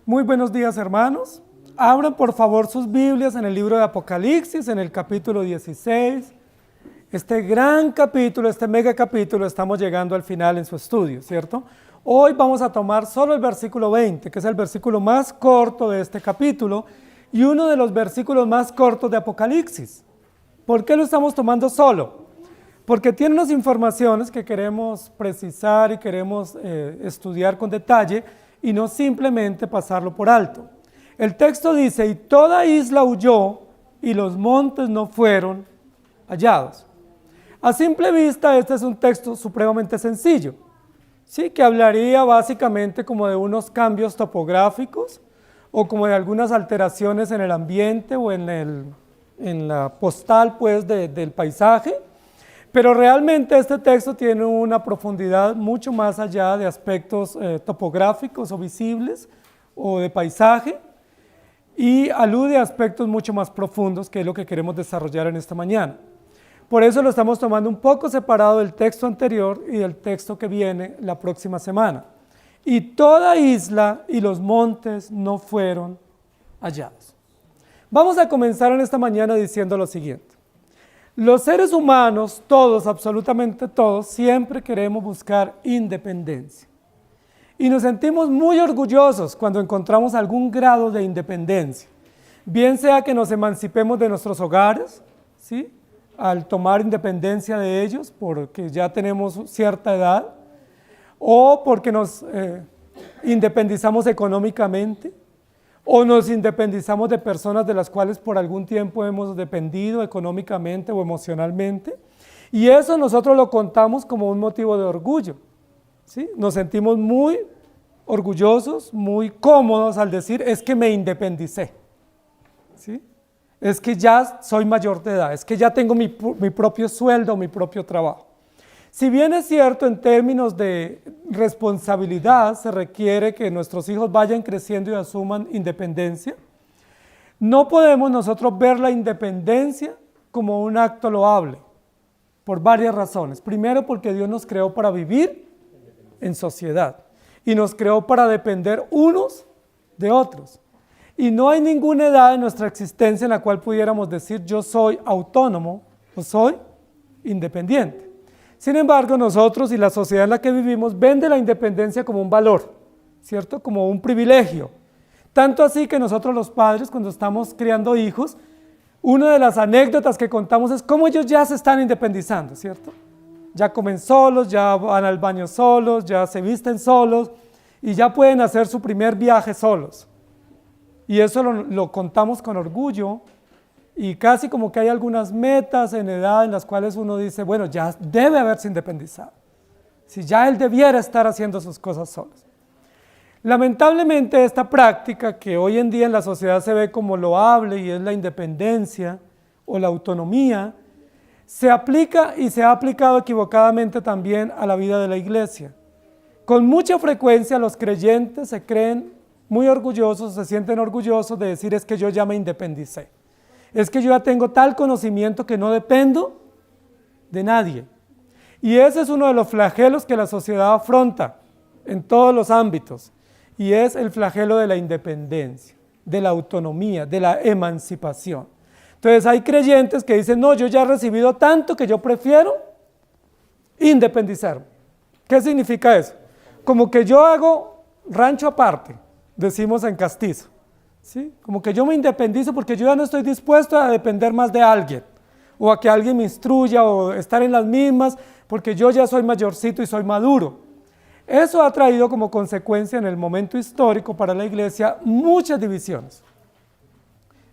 Muy buenos días, hermanos. Abran por favor sus Biblias en el libro de Apocalipsis, en el capítulo 16. Este gran capítulo, este mega capítulo, estamos llegando al final en su estudio, ¿cierto? Hoy vamos a tomar solo el versículo 20, que es el versículo más corto de este capítulo y uno de los versículos más cortos de Apocalipsis. ¿Por qué lo estamos tomando solo? Porque tiene unas informaciones que queremos precisar y queremos estudiar con detalle y no simplemente pasarlo por alto. El texto dice, y toda isla huyó y los montes no fueron hallados. A simple vista este es un texto supremamente sencillo, ¿sí? Que hablaría básicamente como de unos cambios topográficos o como de algunas alteraciones en el ambiente o en la postal pues, del paisaje. Pero realmente este texto tiene una profundidad mucho más allá de aspectos topográficos o visibles o de paisaje y alude a aspectos mucho más profundos que es lo que queremos desarrollar en esta mañana. Por eso lo estamos tomando un poco separado del texto anterior y del texto que viene la próxima semana. Y toda isla y los montes no fueron hallados. Vamos a comenzar en esta mañana diciendo lo siguiente. Los seres humanos, todos, absolutamente todos, siempre queremos buscar independencia. Y nos sentimos muy orgullosos cuando encontramos algún grado de independencia. Bien sea que nos emancipemos de nuestros hogares, ¿sí? Al tomar independencia de ellos porque ya tenemos cierta edad, o porque nos independizamos económicamente, o nos independizamos de personas de las cuales por algún tiempo hemos dependido económicamente o emocionalmente, y eso nosotros lo contamos como un motivo de orgullo, ¿sí? Nos sentimos muy orgullosos, muy cómodos al decir, es que me independicé, ¿sí? Es que ya soy mayor de edad, es que ya tengo mi propio sueldo, mi propio trabajo. Si bien es cierto, en términos de responsabilidad, se requiere que nuestros hijos vayan creciendo y asuman independencia, no podemos nosotros ver la independencia como un acto loable, por varias razones. Primero, porque Dios nos creó para vivir en sociedad y nos creó para depender unos de otros. Y no hay ninguna edad en nuestra existencia en la cual pudiéramos decir yo soy autónomo o soy independiente. Sin embargo, nosotros y la sociedad en la que vivimos ven de la independencia como un valor, ¿cierto? Como un privilegio. Tanto así que nosotros los padres, cuando estamos criando hijos, una de las anécdotas que contamos es cómo ellos ya se están independizando, ¿cierto? Ya comen solos, ya van al baño solos, ya se visten solos y ya pueden hacer su primer viaje solos. Y eso lo contamos con orgullo. Y casi como que hay algunas metas en edad en las cuales uno dice, bueno, ya debe haberse independizado. Si ya él debiera estar haciendo sus cosas solos. Lamentablemente esta práctica que hoy en día en la sociedad se ve como loable y es la independencia o la autonomía, se aplica y se ha aplicado equivocadamente también a la vida de la iglesia. Con mucha frecuencia los creyentes se creen muy orgullosos, se sienten orgullosos de decir es que yo ya me independicé. Es que yo ya tengo tal conocimiento que no dependo de nadie. Y ese es uno de los flagelos que la sociedad afronta en todos los ámbitos. Y es el flagelo de la independencia, de la autonomía, de la emancipación. Entonces hay creyentes que dicen, no, yo ya he recibido tanto que yo prefiero independizarme. ¿Qué significa eso? Como que yo hago rancho aparte, decimos en castizo. ¿Sí? Como que yo me independizo porque yo ya no estoy dispuesto a depender más de alguien o a que alguien me instruya o estar en las mismas porque yo ya soy mayorcito y soy maduro. Eso ha traído como consecuencia en el momento histórico para la iglesia muchas divisiones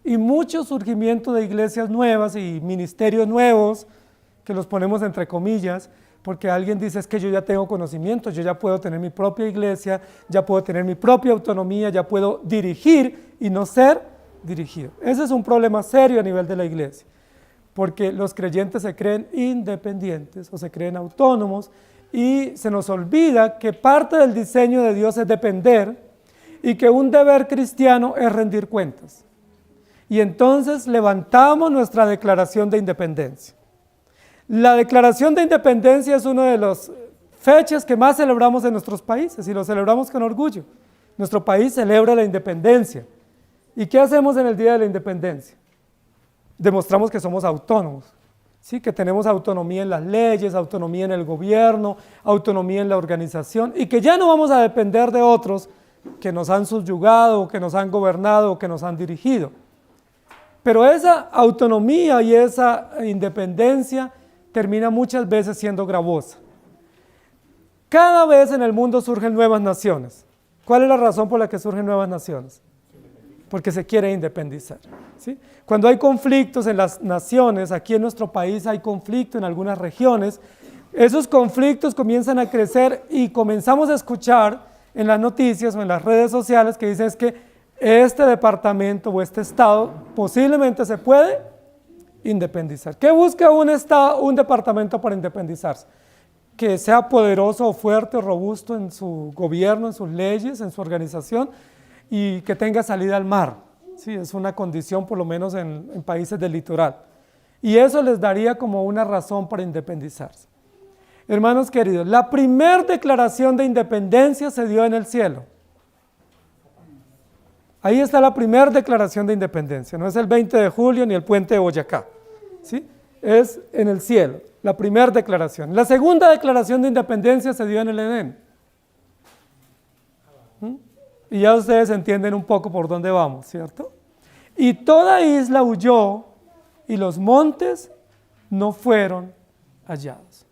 y mucho surgimiento de iglesias nuevas y ministerios nuevos que los ponemos entre comillas porque alguien dice es que yo ya tengo conocimiento, yo ya puedo tener mi propia iglesia, ya puedo tener mi propia autonomía, ya puedo dirigir y no ser dirigido. Ese es un problema serio a nivel de la iglesia, porque los creyentes se creen independientes o se creen autónomos y se nos olvida que parte del diseño de Dios es depender y que un deber cristiano es rendir cuentas. Y entonces levantamos nuestra declaración de independencia. La declaración de independencia es una de las fechas que más celebramos en nuestros países y lo celebramos con orgullo. Nuestro país celebra la independencia. ¿Y qué hacemos en el Día de la Independencia? Demostramos que somos autónomos, ¿sí? Que tenemos autonomía en las leyes, autonomía en el gobierno, autonomía en la organización y que ya no vamos a depender de otros que nos han subyugado, que nos han gobernado, que nos han dirigido. Pero esa autonomía y esa independencia termina muchas veces siendo gravosa. Cada vez en el mundo surgen nuevas naciones. ¿Cuál es la razón por la que surgen nuevas naciones? Porque se quiere independizar, ¿sí? Cuando hay conflictos en las naciones, aquí en nuestro país hay conflicto en algunas regiones, esos conflictos comienzan a crecer y comenzamos a escuchar en las noticias o en las redes sociales que dicen es que este departamento o este estado posiblemente se puede independizar. ¿Qué busca un estado, un departamento para independizarse? Que sea poderoso o fuerte o robusto en su gobierno, en sus leyes, en su organización y que tenga salida al mar. Sí, es una condición por lo menos en países del litoral. Y eso les daría como una razón para independizarse. Hermanos queridos, la primera declaración de independencia se dio en el cielo. Ahí está la primera declaración de independencia, no es el 20 de julio ni el puente de Boyacá, ¿sí? Es en el cielo, la primera declaración. La segunda declaración de independencia se dio en el Edén. Y ya ustedes entienden un poco por dónde vamos, ¿cierto? Y toda isla huyó y los montes no fueron hallados.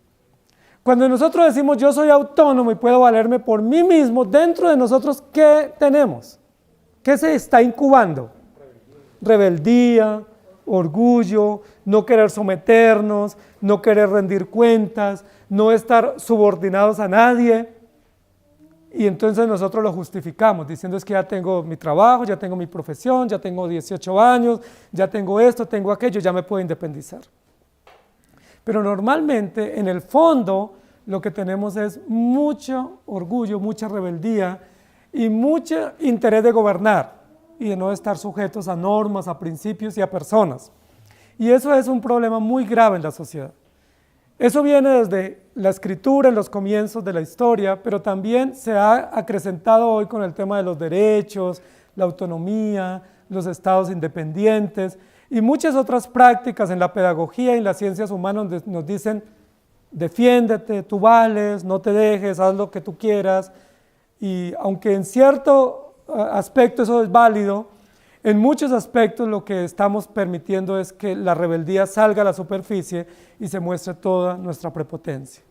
Cuando nosotros decimos yo soy autónomo y puedo valerme por mí mismo, dentro de nosotros, ¿qué tenemos? ¿Qué se está incubando? Rebeldía, orgullo, no querer someternos, no querer rendir cuentas, no estar subordinados a nadie. Y entonces nosotros lo justificamos diciendo es que ya tengo mi trabajo, ya tengo mi profesión, ya tengo 18 años, ya tengo esto, tengo aquello, ya me puedo independizar. Pero normalmente en el fondo lo que tenemos es mucho orgullo, mucha rebeldía y mucho interés de gobernar y de no estar sujetos a normas, a principios y a personas. Y eso es un problema muy grave en la sociedad. Eso viene desde la escritura en los comienzos de la historia, pero también se ha acrecentado hoy con el tema de los derechos, la autonomía, los estados independientes y muchas otras prácticas en la pedagogía y en las ciencias humanas donde nos dicen defiéndete, tú vales, no te dejes, haz lo que tú quieras. Y aunque en cierto aspecto eso es válido, en muchos aspectos lo que estamos permitiendo es que la rebeldía salga a la superficie y se muestre toda nuestra prepotencia.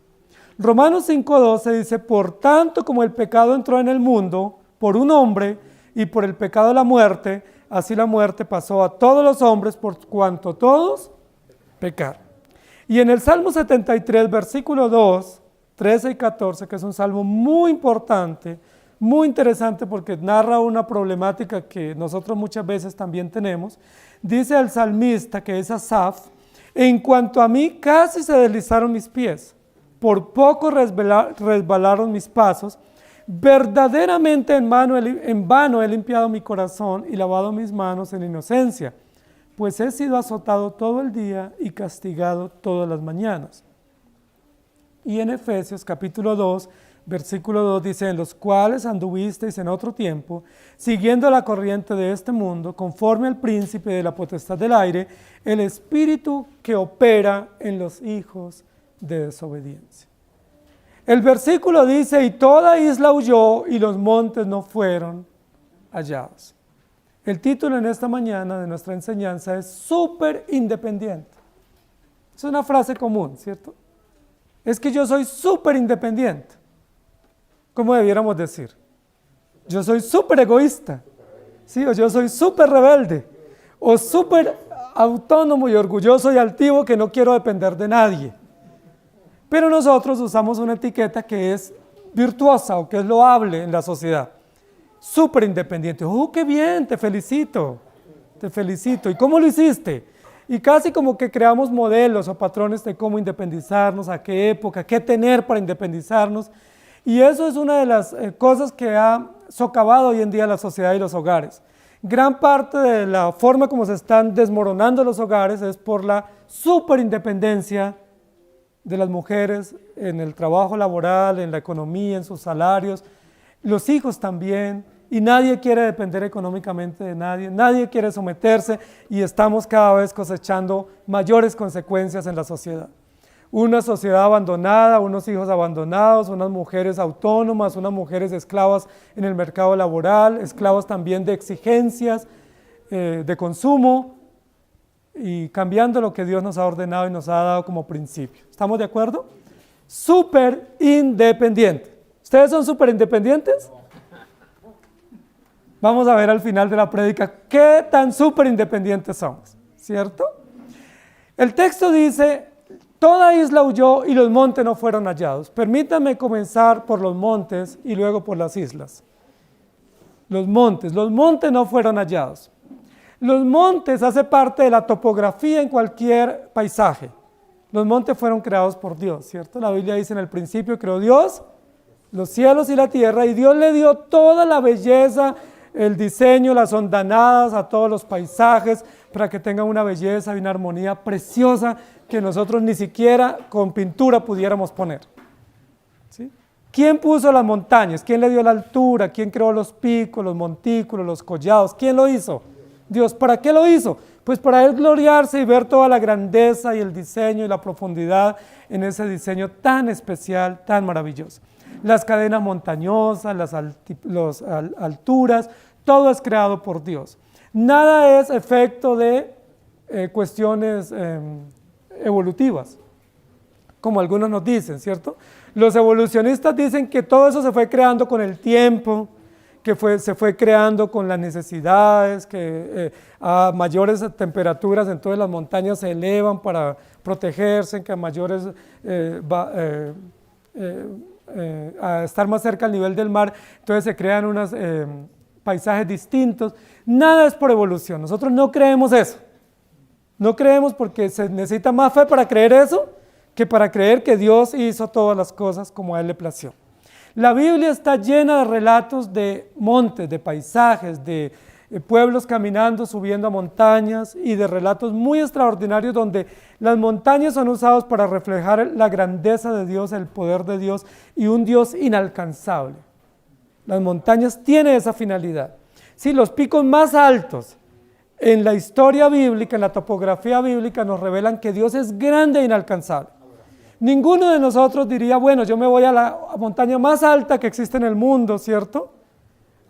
Romanos 5:12 dice, por tanto como el pecado entró en el mundo por un hombre y por el pecado la muerte, así la muerte pasó a todos los hombres por cuanto todos pecaron. Y en el Salmo 73, versículo 2, 13 y 14, que es un salmo muy importante, muy interesante porque narra una problemática que nosotros muchas veces también tenemos, dice el salmista, que es Asaf, en cuanto a mí casi se deslizaron mis pies, por poco resbalaron mis pasos, verdaderamente en vano he limpiado mi corazón y lavado mis manos en inocencia, pues he sido azotado todo el día y castigado todas las mañanas. Y en Efesios capítulo 2, versículo 2 dice, en los cuales anduvisteis en otro tiempo, siguiendo la corriente de este mundo, conforme al príncipe de la potestad del aire, el espíritu que opera en los hijos de desobediencia. El versículo dice, y toda isla huyó y los montes no fueron hallados. El título en esta mañana de nuestra enseñanza es súper independiente. Es una frase común, ¿cierto? Es que yo soy súper independiente. ¿Cómo debiéramos decir? Yo soy súper egoísta, ¿sí? O yo soy súper rebelde, o súper autónomo y orgulloso y altivo que no quiero depender de nadie. Pero nosotros usamos una etiqueta que es virtuosa o que es loable en la sociedad. Súper independiente. ¡Oh, qué bien! Te felicito. Te felicito. ¿Y cómo lo hiciste? Y casi como que creamos modelos o patrones de cómo independizarnos, a qué época, qué tener para independizarnos. Y eso es una de las cosas que ha socavado hoy en día la sociedad y los hogares. Gran parte de la forma como se están desmoronando los hogares es por la superindependencia de las mujeres en el trabajo laboral, en la economía, en sus salarios, los hijos también, y nadie quiere depender económicamente de nadie, nadie quiere someterse y estamos cada vez cosechando mayores consecuencias en la sociedad. Una sociedad abandonada, unos hijos abandonados, unas mujeres autónomas, unas mujeres esclavas en el mercado laboral, esclavas también de exigencias, de consumo, y cambiando lo que Dios nos ha ordenado y nos ha dado como principio. ¿Estamos de acuerdo? Súper independiente. ¿Ustedes son súper independientes? Vamos a ver al final de la prédica qué tan súper independientes somos, ¿cierto? El texto dice, toda isla huyó y los montes no fueron hallados. Permítanme comenzar por los montes y luego por las islas. Los montes no fueron hallados. Los montes hacen parte de la topografía en cualquier paisaje. Los montes fueron creados por Dios, ¿cierto? La Biblia dice, en el principio creó Dios los cielos y la tierra, y Dios le dio toda la belleza, el diseño, las hondanadas a todos los paisajes, para que tengan una belleza y una armonía preciosa que nosotros ni siquiera con pintura pudiéramos poner. ¿Sí? ¿Quién puso las montañas? ¿Quién le dio la altura? ¿Quién creó los picos, los montículos, los collados? ¿Quién lo hizo? Dios. ¿Para qué lo hizo? Pues para Él gloriarse y ver toda la grandeza y el diseño y la profundidad en ese diseño tan especial, tan maravilloso. Las cadenas montañosas, las alturas, todo es creado por Dios. Nada es efecto de cuestiones evolutivas, como algunos nos dicen, ¿cierto? Los evolucionistas dicen que todo eso se fue creando con el tiempo, que se fue creando con las necesidades, que a mayores temperaturas entonces las montañas se elevan para protegerse, que a mayores a estar más cerca al nivel del mar, entonces se crean unos paisajes distintos. Nada es por evolución, nosotros no creemos eso. No creemos porque se necesita más fe para creer eso que para creer que Dios hizo todas las cosas como a Él le plació. La Biblia está llena de relatos de montes, de paisajes, de pueblos caminando, subiendo a montañas y de relatos muy extraordinarios donde las montañas son usadas para reflejar la grandeza de Dios, el poder de Dios y un Dios inalcanzable. Las montañas tienen esa finalidad. Sí, los picos más altos en la historia bíblica, en la topografía bíblica, nos revelan que Dios es grande e inalcanzable. Ninguno de nosotros diría, bueno, yo me voy a la montaña más alta que existe en el mundo, ¿cierto?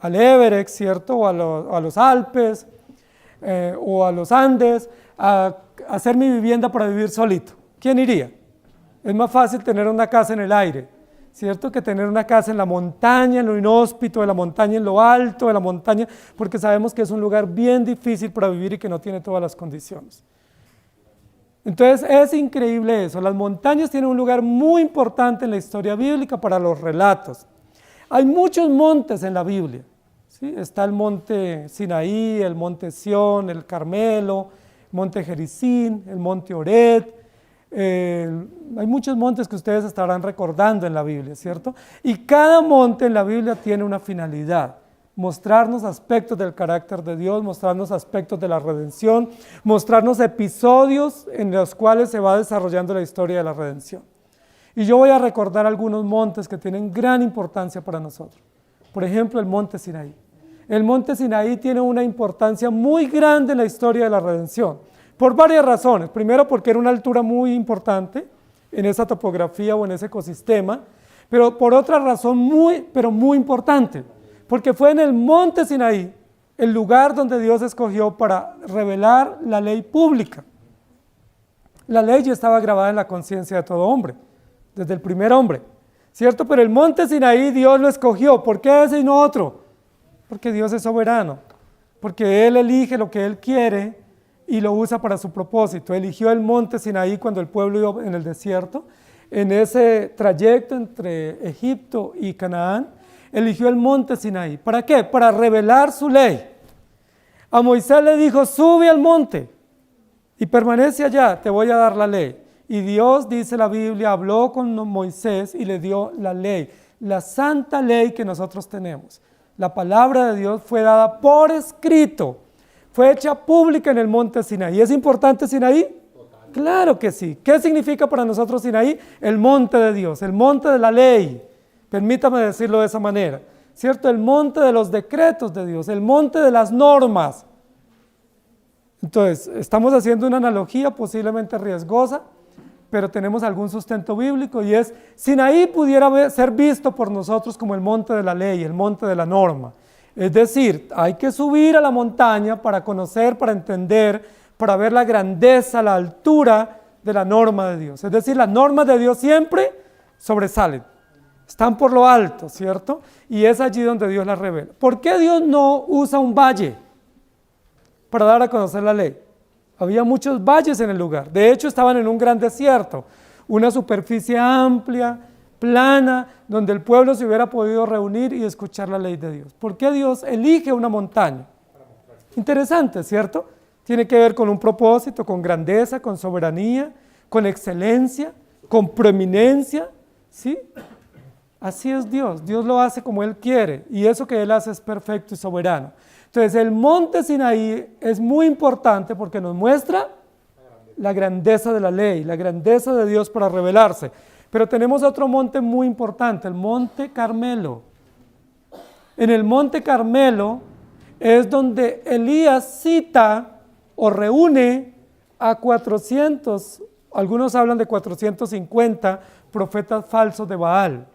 Al Everest, ¿cierto? O a los Alpes, o a los Andes, a hacer mi vivienda para vivir solito. ¿Quién iría? Es más fácil tener una casa en el aire, ¿cierto? Que tener una casa en la montaña, en lo inhóspito, de la montaña en lo alto, de la montaña, porque sabemos que es un lugar bien difícil para vivir y que no tiene todas las condiciones. Entonces es increíble eso. Las montañas tienen un lugar muy importante en la historia bíblica para los relatos. Hay muchos montes en la Biblia, ¿sí? Está el monte Sinaí, el monte Sión, el Carmelo, el monte Gerizim, el monte Oreb. Hay muchos montes que ustedes estarán recordando en la Biblia, ¿cierto? Y cada monte en la Biblia tiene una finalidad: mostrarnos aspectos del carácter de Dios, mostrarnos aspectos de la redención, mostrarnos episodios en los cuales se va desarrollando la historia de la redención. Y yo voy a recordar algunos montes que tienen gran importancia para nosotros. Por ejemplo, el monte Sinaí. El monte Sinaí tiene una importancia muy grande en la historia de la redención, por varias razones. Primero, porque era una altura muy importante en esa topografía o en ese ecosistema, pero por otra razón muy importante, porque fue en el monte Sinaí el lugar donde Dios escogió para revelar la ley pública. La ley ya estaba grabada en la conciencia de todo hombre, desde el primer hombre, ¿cierto? Pero el monte Sinaí Dios lo escogió. ¿Por qué ese y no otro? Porque Dios es soberano, porque Él elige lo que Él quiere y lo usa para su propósito. Eligió el monte Sinaí cuando el pueblo iba en el desierto, en ese trayecto entre Egipto y Canaán. Eligió el monte Sinaí. ¿Para qué? Para revelar su ley. A Moisés le dijo, sube al monte y permanece allá, te voy a dar la ley. Y Dios, dice la Biblia, habló con Moisés y le dio la ley, la santa ley que nosotros tenemos. La palabra de Dios fue dada por escrito, fue hecha pública en el monte Sinaí. ¿Es importante Sinaí? Totalmente. Claro que sí. ¿Qué significa para nosotros Sinaí? El monte de Dios, el monte de la ley. Permítame decirlo de esa manera. ¿cierto? El monte de los decretos de Dios, el monte de las normas. Entonces, estamos haciendo una analogía posiblemente riesgosa, pero tenemos algún sustento bíblico y es, Sinaí pudiera ser visto por nosotros como el monte de la ley, el monte de la norma. Es decir, hay que subir a la montaña para conocer, para entender, para ver la grandeza, la altura de la norma de Dios. Es decir, las normas de Dios siempre sobresalen, están por lo alto, ¿cierto? Y es allí donde Dios las revela. ¿Por qué Dios no usa un valle para dar a conocer la ley? Había muchos valles en el lugar, de hecho estaban en un gran desierto, una superficie amplia, plana, donde el pueblo se hubiera podido reunir y escuchar la ley de Dios. ¿Por qué Dios elige una montaña? Interesante, ¿cierto? Tiene que ver con un propósito, con grandeza, con soberanía, con excelencia, con preeminencia, ¿sí? Así es Dios, Dios lo hace como Él quiere y eso que Él hace es perfecto y soberano. Entonces el monte Sinaí es muy importante porque nos muestra la grandeza de la ley, la grandeza de Dios para revelarse. Pero tenemos otro monte muy importante, el monte Carmelo. En el monte Carmelo es donde Elías cita o reúne a 400, algunos hablan de 450 profetas falsos de Baal.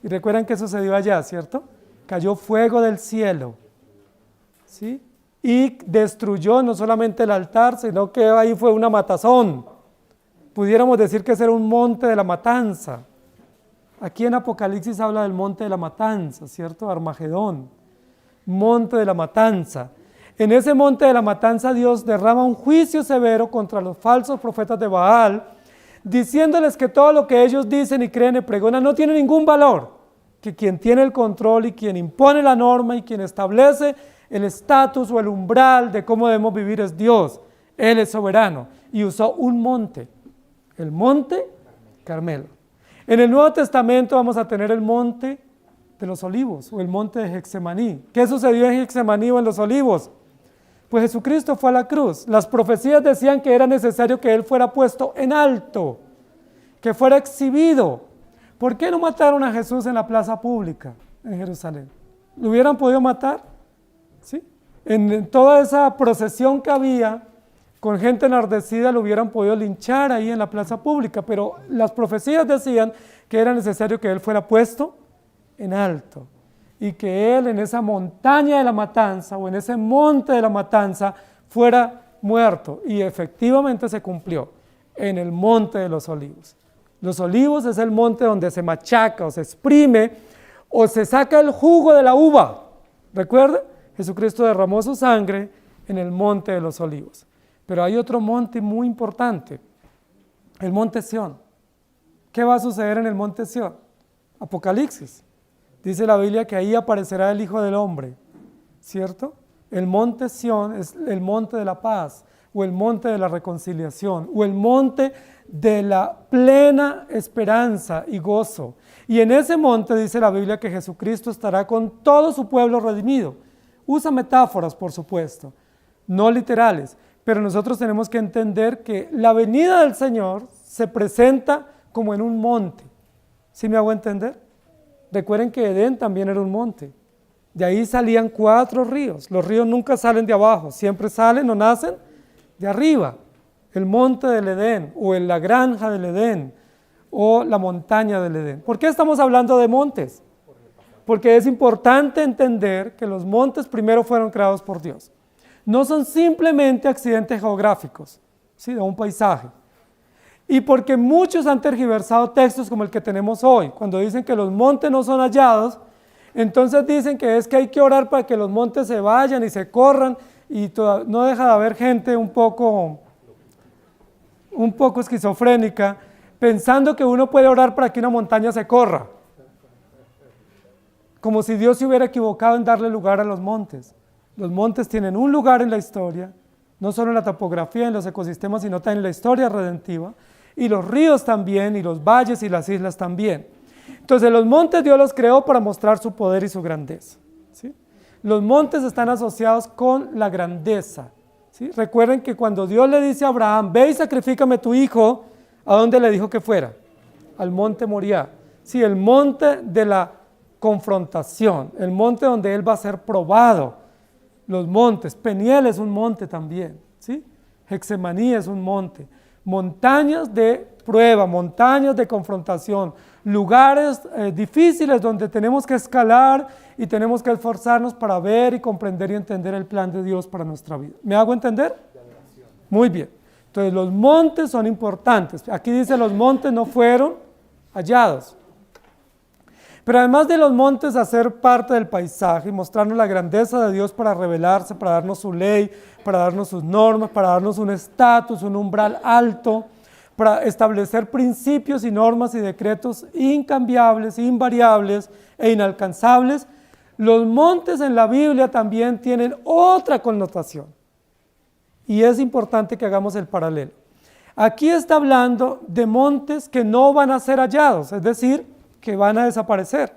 Y recuerdan que sucedió allá, ¿cierto? Cayó fuego del cielo, ¿sí? Y destruyó no solamente el altar, sino que ahí fue una matazón. Pudiéramos decir que ese era un monte de la matanza. Aquí en Apocalipsis habla del monte de la matanza, ¿cierto? Armagedón, monte de la matanza. En ese monte de la matanza Dios derrama un juicio severo contra los falsos profetas de Baal, diciéndoles que todo lo que ellos dicen y creen y pregonan no tiene ningún valor, que quien tiene el control y quien impone la norma y quien establece el estatus o el umbral de cómo debemos vivir es Dios. Él es soberano y usó un monte, el monte Carmelo. En el Nuevo Testamento vamos a tener el monte de los olivos o el monte de Getsemaní. ¿Qué sucedió en Getsemaní o en los olivos? Pues Jesucristo fue a la cruz. Las profecías decían que era necesario que Él fuera puesto en alto, que fuera exhibido. ¿Por qué no mataron a Jesús en la plaza pública en Jerusalén? ¿Lo hubieran podido matar? ¿Sí? En toda esa procesión que había, con gente enardecida, lo hubieran podido linchar ahí en la plaza pública, pero las profecías decían que era necesario que Él fuera puesto en alto y que Él en esa montaña de la matanza o en ese monte de la matanza fuera muerto, y efectivamente se cumplió en el monte de los olivos. Los olivos es el monte donde se machaca o se exprime o se saca el jugo de la uva. ¿Recuerda? Jesucristo derramó su sangre en el monte de los olivos. Pero hay otro monte muy importante, el monte Sión. ¿Qué va a suceder en el monte Sión? Apocalipsis. Dice la Biblia que ahí aparecerá el Hijo del Hombre, ¿cierto? El monte Sión es el monte de la paz, o el monte de la reconciliación, o el monte de la plena esperanza y gozo. Y en ese monte dice la Biblia que Jesucristo estará con todo su pueblo redimido. Usa metáforas, por supuesto, no literales, pero nosotros tenemos que entender que la venida del Señor se presenta como en un monte. ¿Sí me hago entender? Recuerden que Edén también era un monte. De ahí salían 4 ríos. Los ríos nunca salen de abajo, siempre salen o nacen de arriba. El monte del Edén, o en la granja del Edén, o la montaña del Edén. ¿Por qué estamos hablando de montes? Porque es importante entender que los montes primero fueron creados por Dios. No son simplemente accidentes geográficos, ¿sí? De un paisaje. Y porque muchos han tergiversado textos como el que tenemos hoy, cuando dicen que los montes no son hallados, entonces dicen que es que hay que orar para que los montes se vayan y se corran, y no deja de haber gente un poco esquizofrénica, pensando que uno puede orar para que una montaña se corra, como si Dios se hubiera equivocado en darle lugar a los montes. Los montes tienen un lugar en la historia, no solo en la topografía, en los ecosistemas, sino también en la historia redentiva, y los ríos también, y los valles y las islas también. Entonces los montes Dios los creó para mostrar su poder y su grandeza, ¿sí? Los montes están asociados con la grandeza, ¿sí? Recuerden que cuando Dios le dice a Abraham, ve y sacrifícame tu hijo, ¿a dónde le dijo que fuera? Al monte Moriah, sí, el monte de la confrontación, el monte donde él va a ser probado. Los montes, Peniel es un monte también, ¿sí? Getsemaní es un monte. Montañas de prueba, montañas de confrontación, lugares difíciles donde tenemos que escalar y tenemos que esforzarnos para ver y comprender y entender el plan de Dios para nuestra vida. ¿Me hago entender? Muy bien. Entonces los montes son importantes. Aquí dice los montes no fueron hallados. Pero además de los montes hacer parte del paisaje y mostrarnos la grandeza de Dios para revelarse, para darnos su ley, para darnos sus normas, para darnos un estatus, un umbral alto, para establecer principios y normas y decretos incambiables, invariables e inalcanzables, los montes en la Biblia también tienen otra connotación. Y es importante que hagamos el paralelo. Aquí está hablando de montes que no van a ser hallados, es decir, que van a desaparecer.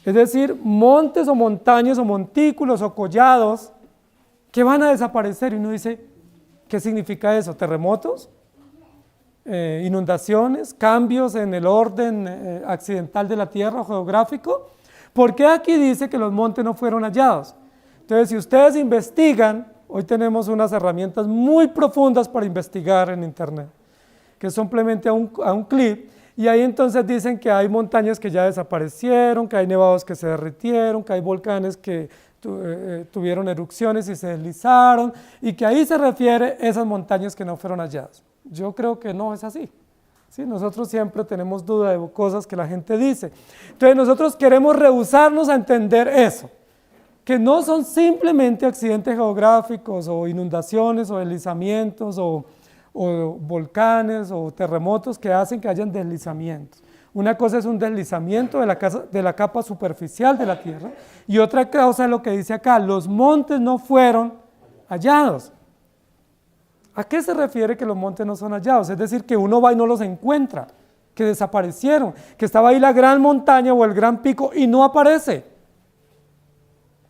Es decir, montes o montañas o montículos o collados que van a desaparecer. Y uno dice, ¿qué significa eso? ¿Terremotos? ¿Inundaciones? ¿Cambios en el orden accidental de la tierra o geográfico? ¿Por qué aquí dice que los montes no fueron hallados? Entonces, si ustedes investigan, hoy tenemos unas herramientas muy profundas para investigar en internet, que es simplemente a un clic, y ahí entonces dicen que hay montañas que ya desaparecieron, que hay nevados que se derritieron, que hay volcanes que tuvieron erupciones y se deslizaron, y que ahí se refiere a esas montañas que no fueron halladas. Yo creo que no es así. ¿Sí? Nosotros siempre tenemos duda de cosas que la gente dice. Entonces nosotros queremos rehusarnos a entender eso, que no son simplemente accidentes geográficos o inundaciones o deslizamientos o volcanes o terremotos que hacen que hayan deslizamientos. Una cosa es un deslizamiento de la capa superficial de la tierra y otra cosa es lo que dice acá, los montes no fueron hallados. ¿A qué se refiere que los montes no son hallados? Es decir, que uno va y no los encuentra, que desaparecieron, que estaba ahí la gran montaña o el gran pico y no aparece.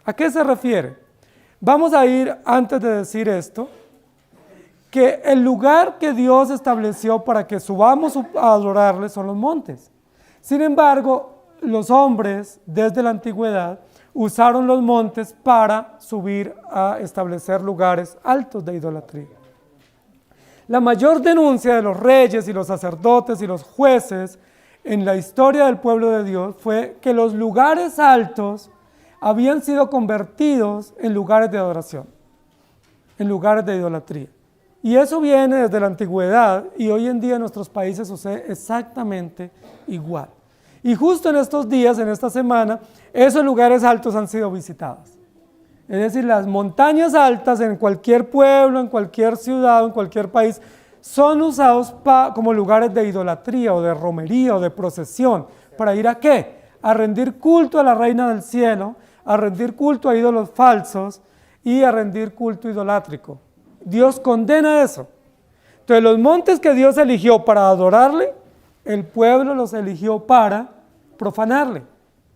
¿A qué se refiere? Vamos a ir, antes de decir esto, que el lugar que Dios estableció para que subamos a adorarle son los montes. Sin embargo, los hombres desde la antigüedad usaron los montes para subir a establecer lugares altos de idolatría. La mayor denuncia de los reyes y los sacerdotes y los jueces en la historia del pueblo de Dios fue que los lugares altos habían sido convertidos en lugares de adoración, en lugares de idolatría. Y eso viene desde la antigüedad y hoy en día en nuestros países sucede exactamente igual. Y justo en estos días, en esta semana, esos lugares altos han sido visitados. Es decir, las montañas altas en cualquier pueblo, en cualquier ciudad, en cualquier país, son usados como lugares de idolatría o de romería o de procesión. ¿Para ir a qué? A rendir culto a la Reina del Cielo, a rendir culto a ídolos falsos y a rendir culto idolátrico. Dios condena eso. Entonces los montes que Dios eligió para adorarle, el pueblo los eligió para profanarle,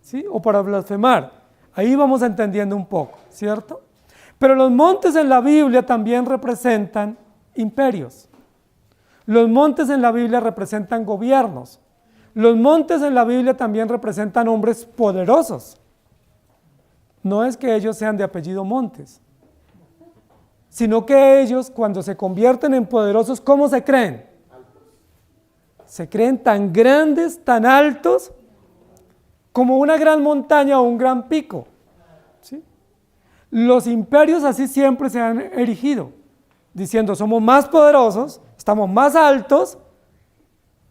¿sí? O para blasfemar. Ahí vamos entendiendo un poco, ¿cierto? Pero los montes en la Biblia también representan imperios. Los montes en la Biblia representan gobiernos. Los montes en la Biblia también representan hombres poderosos. No es que ellos sean de apellido Montes, sino que ellos cuando se convierten en poderosos, ¿cómo se creen? Se creen tan grandes, tan altos, como una gran montaña o un gran pico. ¿Sí? Los imperios así siempre se han erigido, diciendo somos más poderosos, estamos más altos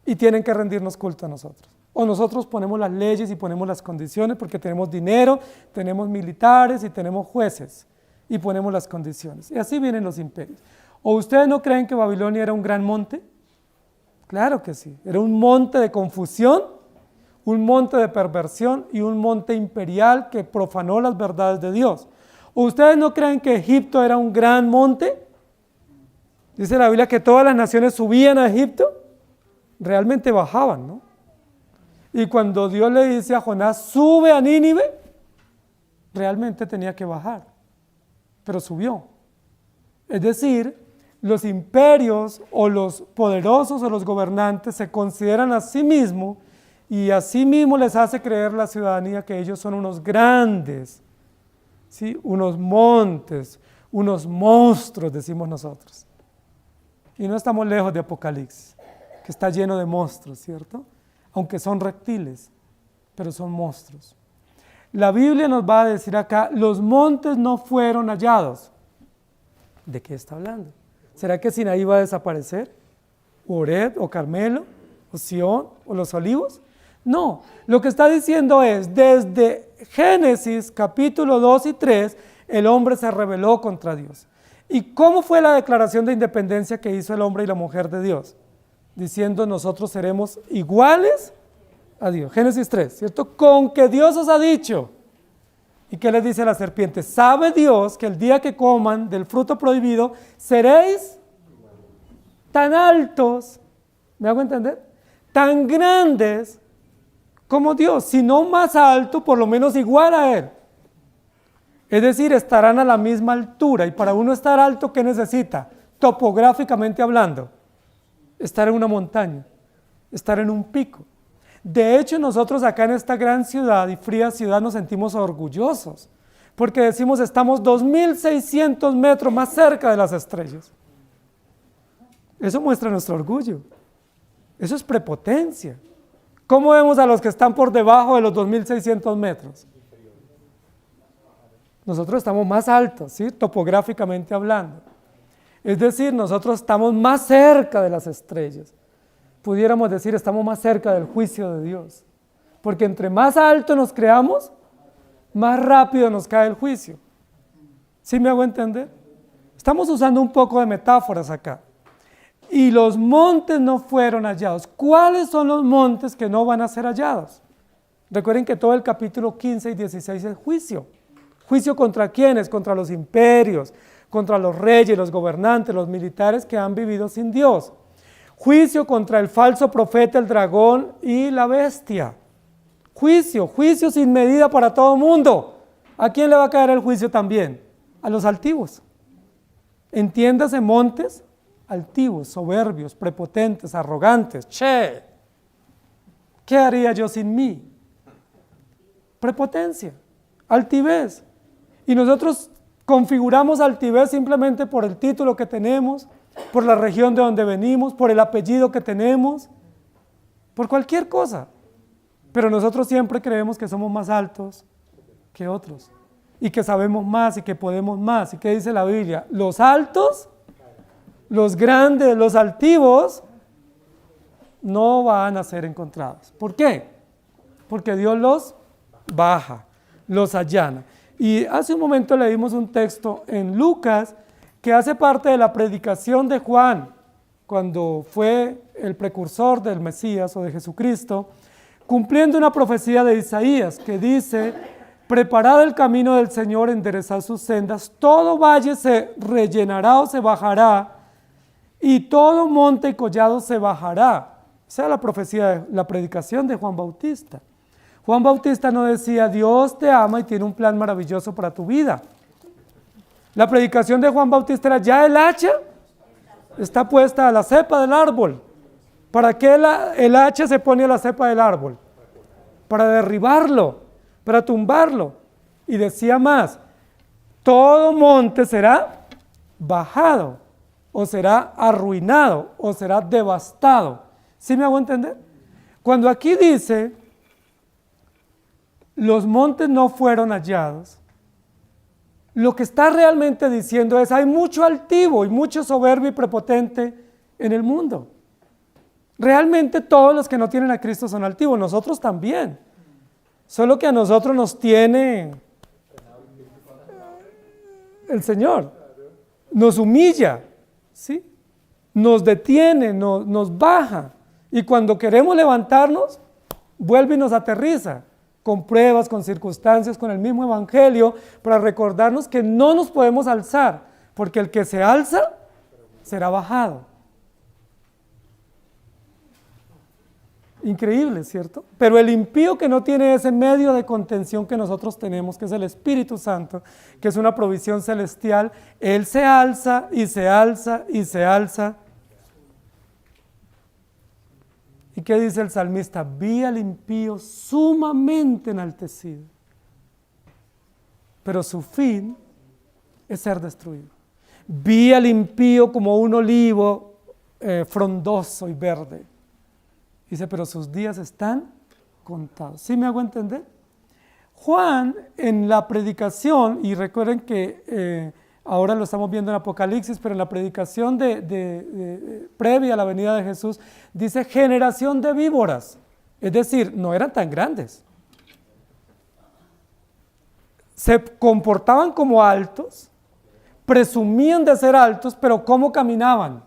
y tienen que rendirnos culto a nosotros. O nosotros ponemos las leyes y ponemos las condiciones porque tenemos dinero, tenemos militares y tenemos jueces. Y ponemos las condiciones. Y así vienen los imperios. ¿O ustedes no creen que Babilonia era un gran monte? Claro que sí. Era un monte de confusión, un monte de perversión y un monte imperial que profanó las verdades de Dios. ¿O ustedes no creen que Egipto era un gran monte? Dice la Biblia que todas las naciones subían a Egipto. Realmente bajaban, ¿no? Y cuando Dios le dice a Jonás, sube a Nínive, realmente tenía que bajar. Pero subió. Es decir, los imperios o los poderosos o los gobernantes se consideran a sí mismos y asimismo les hace creer la ciudadanía que ellos son unos grandes, ¿sí? Unos montes, unos monstruos, decimos nosotros. Y no estamos lejos de Apocalipsis, que está lleno de monstruos, ¿cierto? Aunque son reptiles, pero son monstruos. La Biblia nos va a decir acá, los montes no fueron hallados. ¿De qué está hablando? ¿Será que Sinaí va a desaparecer? ¿O Horeb, o Carmelo, o Sión, o los olivos? No, lo que está diciendo es, desde Génesis capítulo 2 y 3, el hombre se rebeló contra Dios. ¿Y cómo fue la declaración de independencia que hizo el hombre y la mujer de Dios? Diciendo, nosotros seremos iguales a Dios. Génesis 3, ¿cierto? Con que Dios os ha dicho. ¿Y qué les dice la serpiente? ¿Sabe Dios que el día que coman del fruto prohibido, seréis tan altos, ¿me hago entender? Tan grandes como Dios, si no más alto, por lo menos igual a Él. Es decir, estarán a la misma altura, y para uno estar alto, ¿qué necesita? Topográficamente hablando, estar en una montaña, estar en un pico. De hecho, nosotros acá en esta gran ciudad y fría ciudad nos sentimos orgullosos, porque decimos estamos 2.600 metros más cerca de las estrellas. Eso muestra nuestro orgullo, eso es prepotencia. ¿Cómo vemos a los que están por debajo de los 2.600 metros? Nosotros estamos más altos, ¿sí? Topográficamente hablando. Es decir, nosotros estamos más cerca de las estrellas. Pudiéramos decir, estamos más cerca del juicio de Dios. Porque entre más alto nos creamos, más rápido nos cae el juicio. ¿Sí me hago entender? Estamos usando un poco de metáforas acá. Y los montes no fueron hallados. ¿Cuáles son los montes que no van a ser hallados? Recuerden que todo el capítulo 15 y 16 es juicio. ¿Juicio contra quiénes? Contra los imperios, contra los reyes, los gobernantes, los militares que han vivido sin Dios. Juicio contra el falso profeta, el dragón y la bestia. Juicio sin medida para todo el mundo. ¿A quién le va a caer el juicio también? A los altivos. Entiéndase, montes altivos, soberbios, prepotentes, arrogantes. Che, ¿qué haría yo sin mí? Prepotencia, altivez. Y nosotros configuramos altivez simplemente por el título que tenemos, por la región de donde venimos, por el apellido que tenemos, por cualquier cosa. Pero nosotros siempre creemos que somos más altos que otros, y que sabemos más y que podemos más. ¿Y qué dice la Biblia? Los altos, los grandes, los altivos, no van a ser encontrados. ¿Por qué? Porque Dios los baja, los allana. Y hace un momento leímos un texto en Lucas que hace parte de la predicación de Juan, cuando fue el precursor del Mesías o de Jesucristo, cumpliendo una profecía de Isaías que dice: preparad el camino del Señor, enderezad sus sendas, todo valle se rellenará o se bajará, y todo monte y collado se bajará. Esa es la profecía, la predicación de Juan Bautista. Juan Bautista no decía, Dios te ama y tiene un plan maravilloso para tu vida. La predicación de Juan Bautista era, ya el hacha está puesta a la cepa del árbol. ¿Para qué el hacha se pone a la cepa del árbol? Para derribarlo, para tumbarlo. Y decía más, todo monte será bajado, o será arruinado, o será devastado. ¿Sí me hago entender? Cuando aquí dice, los montes no fueron hallados, lo que está realmente diciendo es, hay mucho altivo y mucho soberbio y prepotente en el mundo. Realmente todos los que no tienen a Cristo son altivos, nosotros también. Solo que a nosotros nos tiene el Señor, nos humilla, ¿sí? Nos detiene, nos baja. Y cuando queremos levantarnos, vuelve y nos aterriza, con pruebas, con circunstancias, con el mismo evangelio, para recordarnos que no nos podemos alzar, porque el que se alza, será bajado. Increíble, ¿cierto? Pero el impío que no tiene ese medio de contención que nosotros tenemos, que es el Espíritu Santo, que es una provisión celestial, él se alza y se alza y se alza. ¿Y qué dice el salmista? Vi al impío sumamente enaltecido, pero su fin es ser destruido. Vi al impío como un olivo frondoso y verde. Dice, pero sus días están contados. ¿Sí me hago entender? Juan en la predicación, y recuerden que ahora lo estamos viendo en Apocalipsis, pero en la predicación previa a la venida de Jesús, dice generación de víboras. Es decir, no eran tan grandes. Se comportaban como altos, presumían de ser altos, pero ¿cómo caminaban?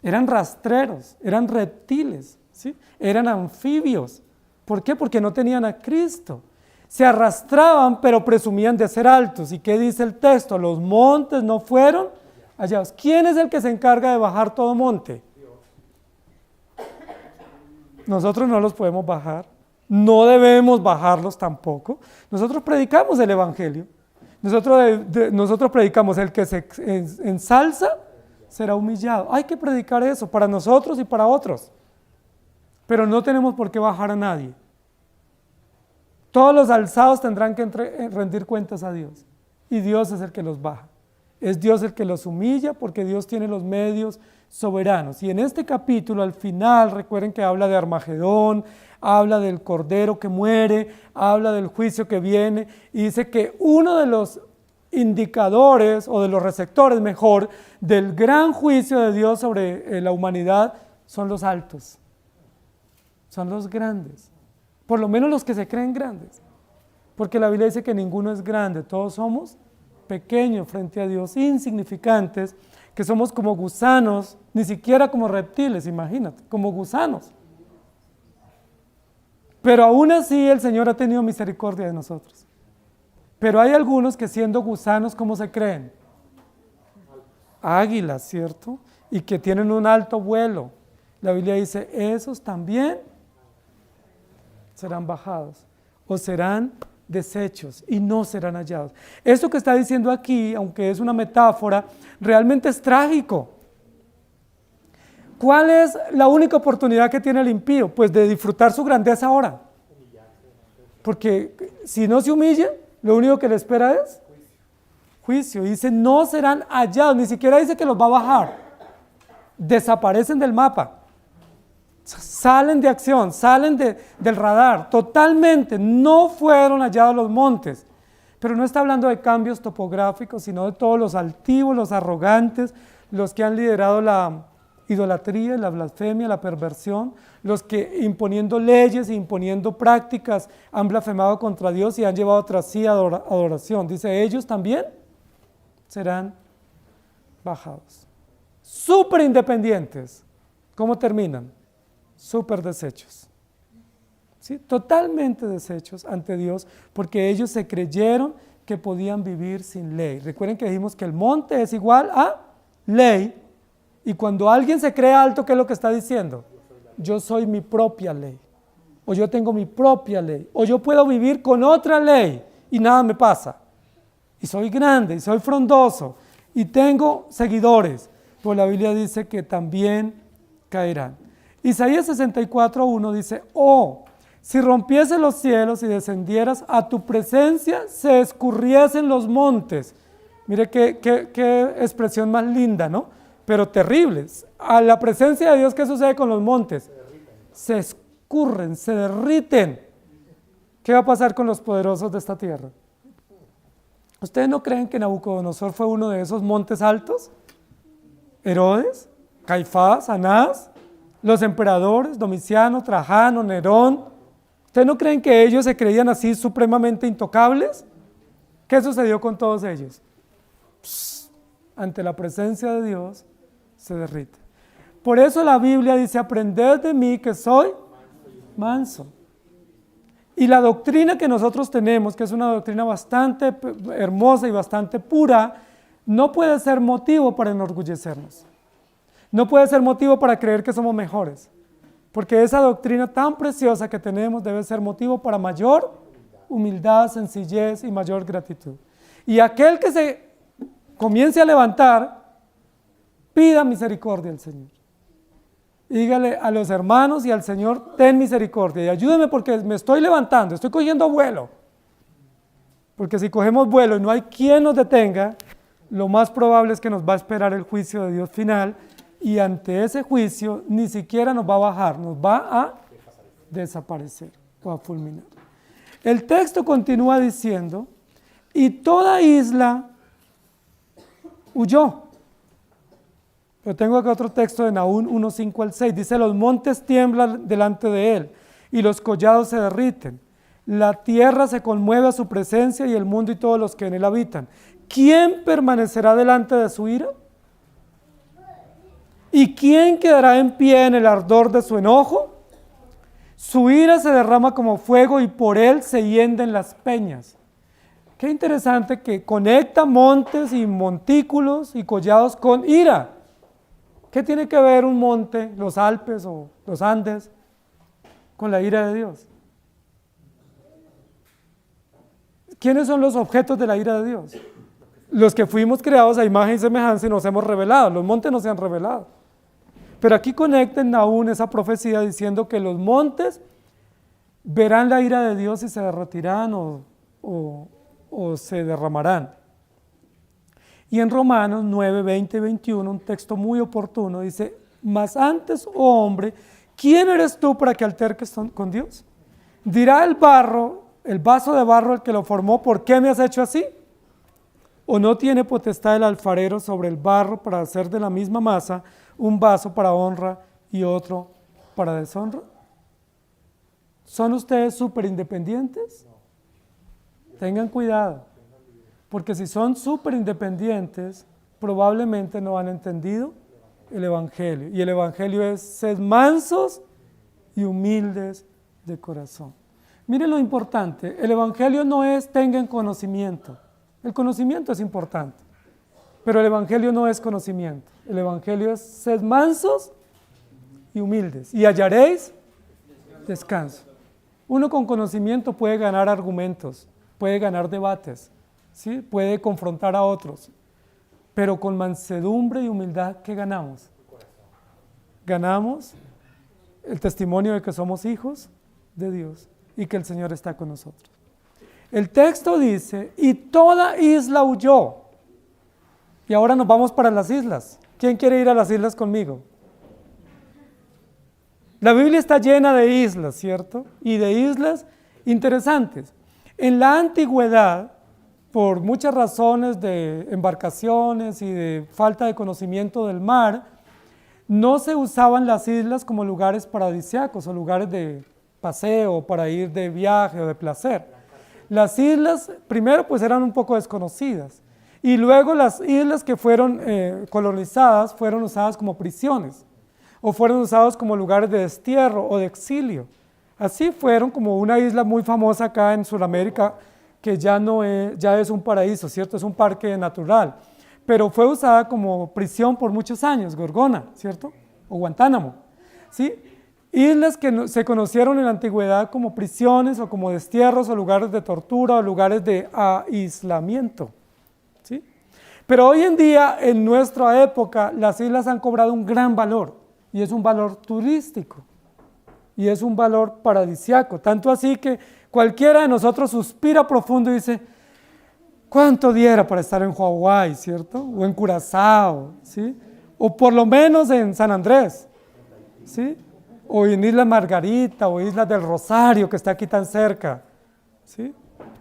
Eran rastreros, eran reptiles, ¿sí? Eran anfibios. ¿Por qué? Porque no tenían a Cristo. Se arrastraban, pero presumían de ser altos. ¿Y qué dice el texto? Los montes no fueron hallados. ¿Quién es el que se encarga de bajar todo monte? Nosotros no los podemos bajar. No debemos bajarlos tampoco. Nosotros predicamos el Evangelio. Nosotros predicamos el que se ensalza será humillado. Hay que predicar eso para nosotros y para otros. Pero no tenemos por qué bajar a nadie. Todos los alzados tendrán que rendir cuentas a Dios. Y Dios es el que los baja. Es Dios el que los humilla porque Dios tiene los medios soberanos. Y en este capítulo, al final, recuerden que habla de Armagedón, habla del Cordero que muere, habla del juicio que viene, y dice que uno de los indicadores, o de los receptores mejor, del gran juicio de Dios sobre la humanidad, son los altos, son los grandes, por lo menos los que se creen grandes, porque la Biblia dice que ninguno es grande, todos somos pequeños frente a Dios, insignificantes, que somos como gusanos, ni siquiera como reptiles, imagínate, como gusanos. Pero aún así el Señor ha tenido misericordia de nosotros. Pero hay algunos que siendo gusanos, ¿cómo se creen? Águilas, ¿cierto? Y que tienen un alto vuelo. La Biblia dice, esos también serán bajados o serán deshechos y no serán hallados. Esto que está diciendo aquí, aunque es una metáfora, realmente es trágico. ¿Cuál es la única oportunidad que tiene el impío? Pues de disfrutar su grandeza ahora. Porque si no se humilla, lo único que le espera es juicio. Y dice, no serán hallados, ni siquiera dice que los va a bajar. Desaparecen del mapa. Salen de acción, salen del radar, totalmente, no fueron hallados los montes. Pero no está hablando de cambios topográficos, sino de todos los altivos, los arrogantes, los que han liderado la idolatría, la blasfemia, la perversión, los que imponiendo leyes e imponiendo prácticas han blasfemado contra Dios y han llevado tras sí adoración. Dice, ellos también serán bajados. Súper independientes. ¿Cómo terminan? Súper deshechos. ¿Sí? Totalmente deshechos ante Dios porque ellos se creyeron que podían vivir sin ley. Recuerden que dijimos que el monte es igual a ley. Y cuando alguien se cree alto, ¿qué es lo que está diciendo? Yo soy mi propia ley, o yo tengo mi propia ley, o yo puedo vivir con otra ley y nada me pasa. Y soy grande, y soy frondoso, y tengo seguidores. Pues la Biblia dice que también caerán. Isaías 64:1 dice, oh, si rompiesen los cielos y descendieras a tu presencia, se escurriesen los montes. Mire qué expresión más linda, ¿no? Pero terribles. A la presencia de Dios, ¿qué sucede con los montes? Se escurren, se derriten. ¿Qué va a pasar con los poderosos de esta tierra? ¿Ustedes no creen que Nabucodonosor fue uno de esos montes altos? Herodes, Caifás, Anás, los emperadores, Domiciano, Trajano, Nerón. ¿Ustedes no creen que ellos se creían así supremamente intocables? ¿Qué sucedió con todos ellos? Ante la presencia de Dios, se derrite. Por eso la Biblia dice, aprended de mí que soy manso. Y la doctrina que nosotros tenemos, que es una doctrina bastante hermosa y bastante pura, no puede ser motivo para enorgullecernos. No puede ser motivo para creer que somos mejores. Porque esa doctrina tan preciosa que tenemos debe ser motivo para mayor humildad, sencillez y mayor gratitud. Y aquel que se comience a levantar, pida misericordia al Señor. dígale a los hermanos y al Señor, ten misericordia y ayúdeme porque me estoy levantando, estoy cogiendo vuelo. Porque si cogemos vuelo y no hay quien nos detenga, lo más probable es que nos va a esperar el juicio de Dios final y ante ese juicio ni siquiera nos va a bajar, nos va a desaparecer o a fulminar. El texto continúa diciendo, y toda isla huyó. Pero tengo acá otro texto de Nahum 1:5 al 6, dice, los montes tiemblan delante de él y los collados se derriten. La tierra se conmueve a su presencia y el mundo y todos los que en él habitan. ¿Quién permanecerá delante de su ira? ¿Y quién quedará en pie en el ardor de su enojo? Su ira se derrama como fuego y por él se hienden las peñas. Qué interesante que conecta montes y montículos y collados con ira. ¿Qué tiene que ver un monte, los Alpes o los Andes, con la ira de Dios? ¿Quiénes son los objetos de la ira de Dios? Los que fuimos creados a imagen y semejanza y nos hemos revelado. Los montes no se han revelado. Pero aquí conecta en Nahum esa profecía diciendo que los montes verán la ira de Dios y se derretirán o se derramarán. Y en Romanos 9, 20 y 21, un texto muy oportuno, dice, mas antes, oh hombre, ¿quién eres tú para que alterques con Dios? Dirá el vaso de barro el que lo formó, ¿por qué me has hecho así? ¿O no tiene potestad el alfarero sobre el barro para hacer de la misma masa un vaso para honra y otro para deshonra? ¿Son ustedes súper independientes? Tengan cuidado, porque si son súper independientes, probablemente no han entendido el Evangelio. Y el Evangelio es, sed mansos y humildes de corazón. Miren lo importante, el Evangelio no es tengan conocimiento. El conocimiento es importante, pero el Evangelio no es conocimiento. El Evangelio es sed mansos y humildes y hallaréis descanso. Uno con conocimiento puede ganar argumentos, puede ganar debates, ¿sí? Puede confrontar a otros, pero con mansedumbre y humildad, ¿qué ganamos? Ganamos el testimonio de que somos hijos de Dios y que el Señor está con nosotros. El texto dice, y toda isla huyó. Y ahora nos vamos para las islas. ¿Quién quiere ir a las islas conmigo? La Biblia está llena de islas, ¿cierto? Y de islas interesantes. En la antigüedad, por muchas razones de embarcaciones y de falta de conocimiento del mar, no se usaban las islas como lugares paradisíacos o lugares de paseo, para ir de viaje o de placer. Las islas, primero, pues eran un poco desconocidas, y luego las islas que fueron colonizadas fueron usadas como prisiones, o fueron usadas como lugares de destierro o de exilio. Así fueron como una isla muy famosa acá en Sudamérica, que ya es un paraíso, ¿cierto? Es un parque natural, pero fue usada como prisión por muchos años, Gorgona, ¿cierto? O Guantánamo, ¿sí? Islas que se conocieron en la antigüedad como prisiones o como destierros o lugares de tortura o lugares de aislamiento, ¿sí? Pero hoy en día, en nuestra época, las islas han cobrado un gran valor y es un valor turístico y es un valor paradisiaco, tanto así que cualquiera de nosotros suspira profundo y dice, ¿cuánto diera para estar en Hawái, ¿cierto? O en Curazao, ¿sí? O por lo menos en San Andrés, ¿sí? O en Isla Margarita, o Isla del Rosario, que está aquí tan cerca, ¿sí?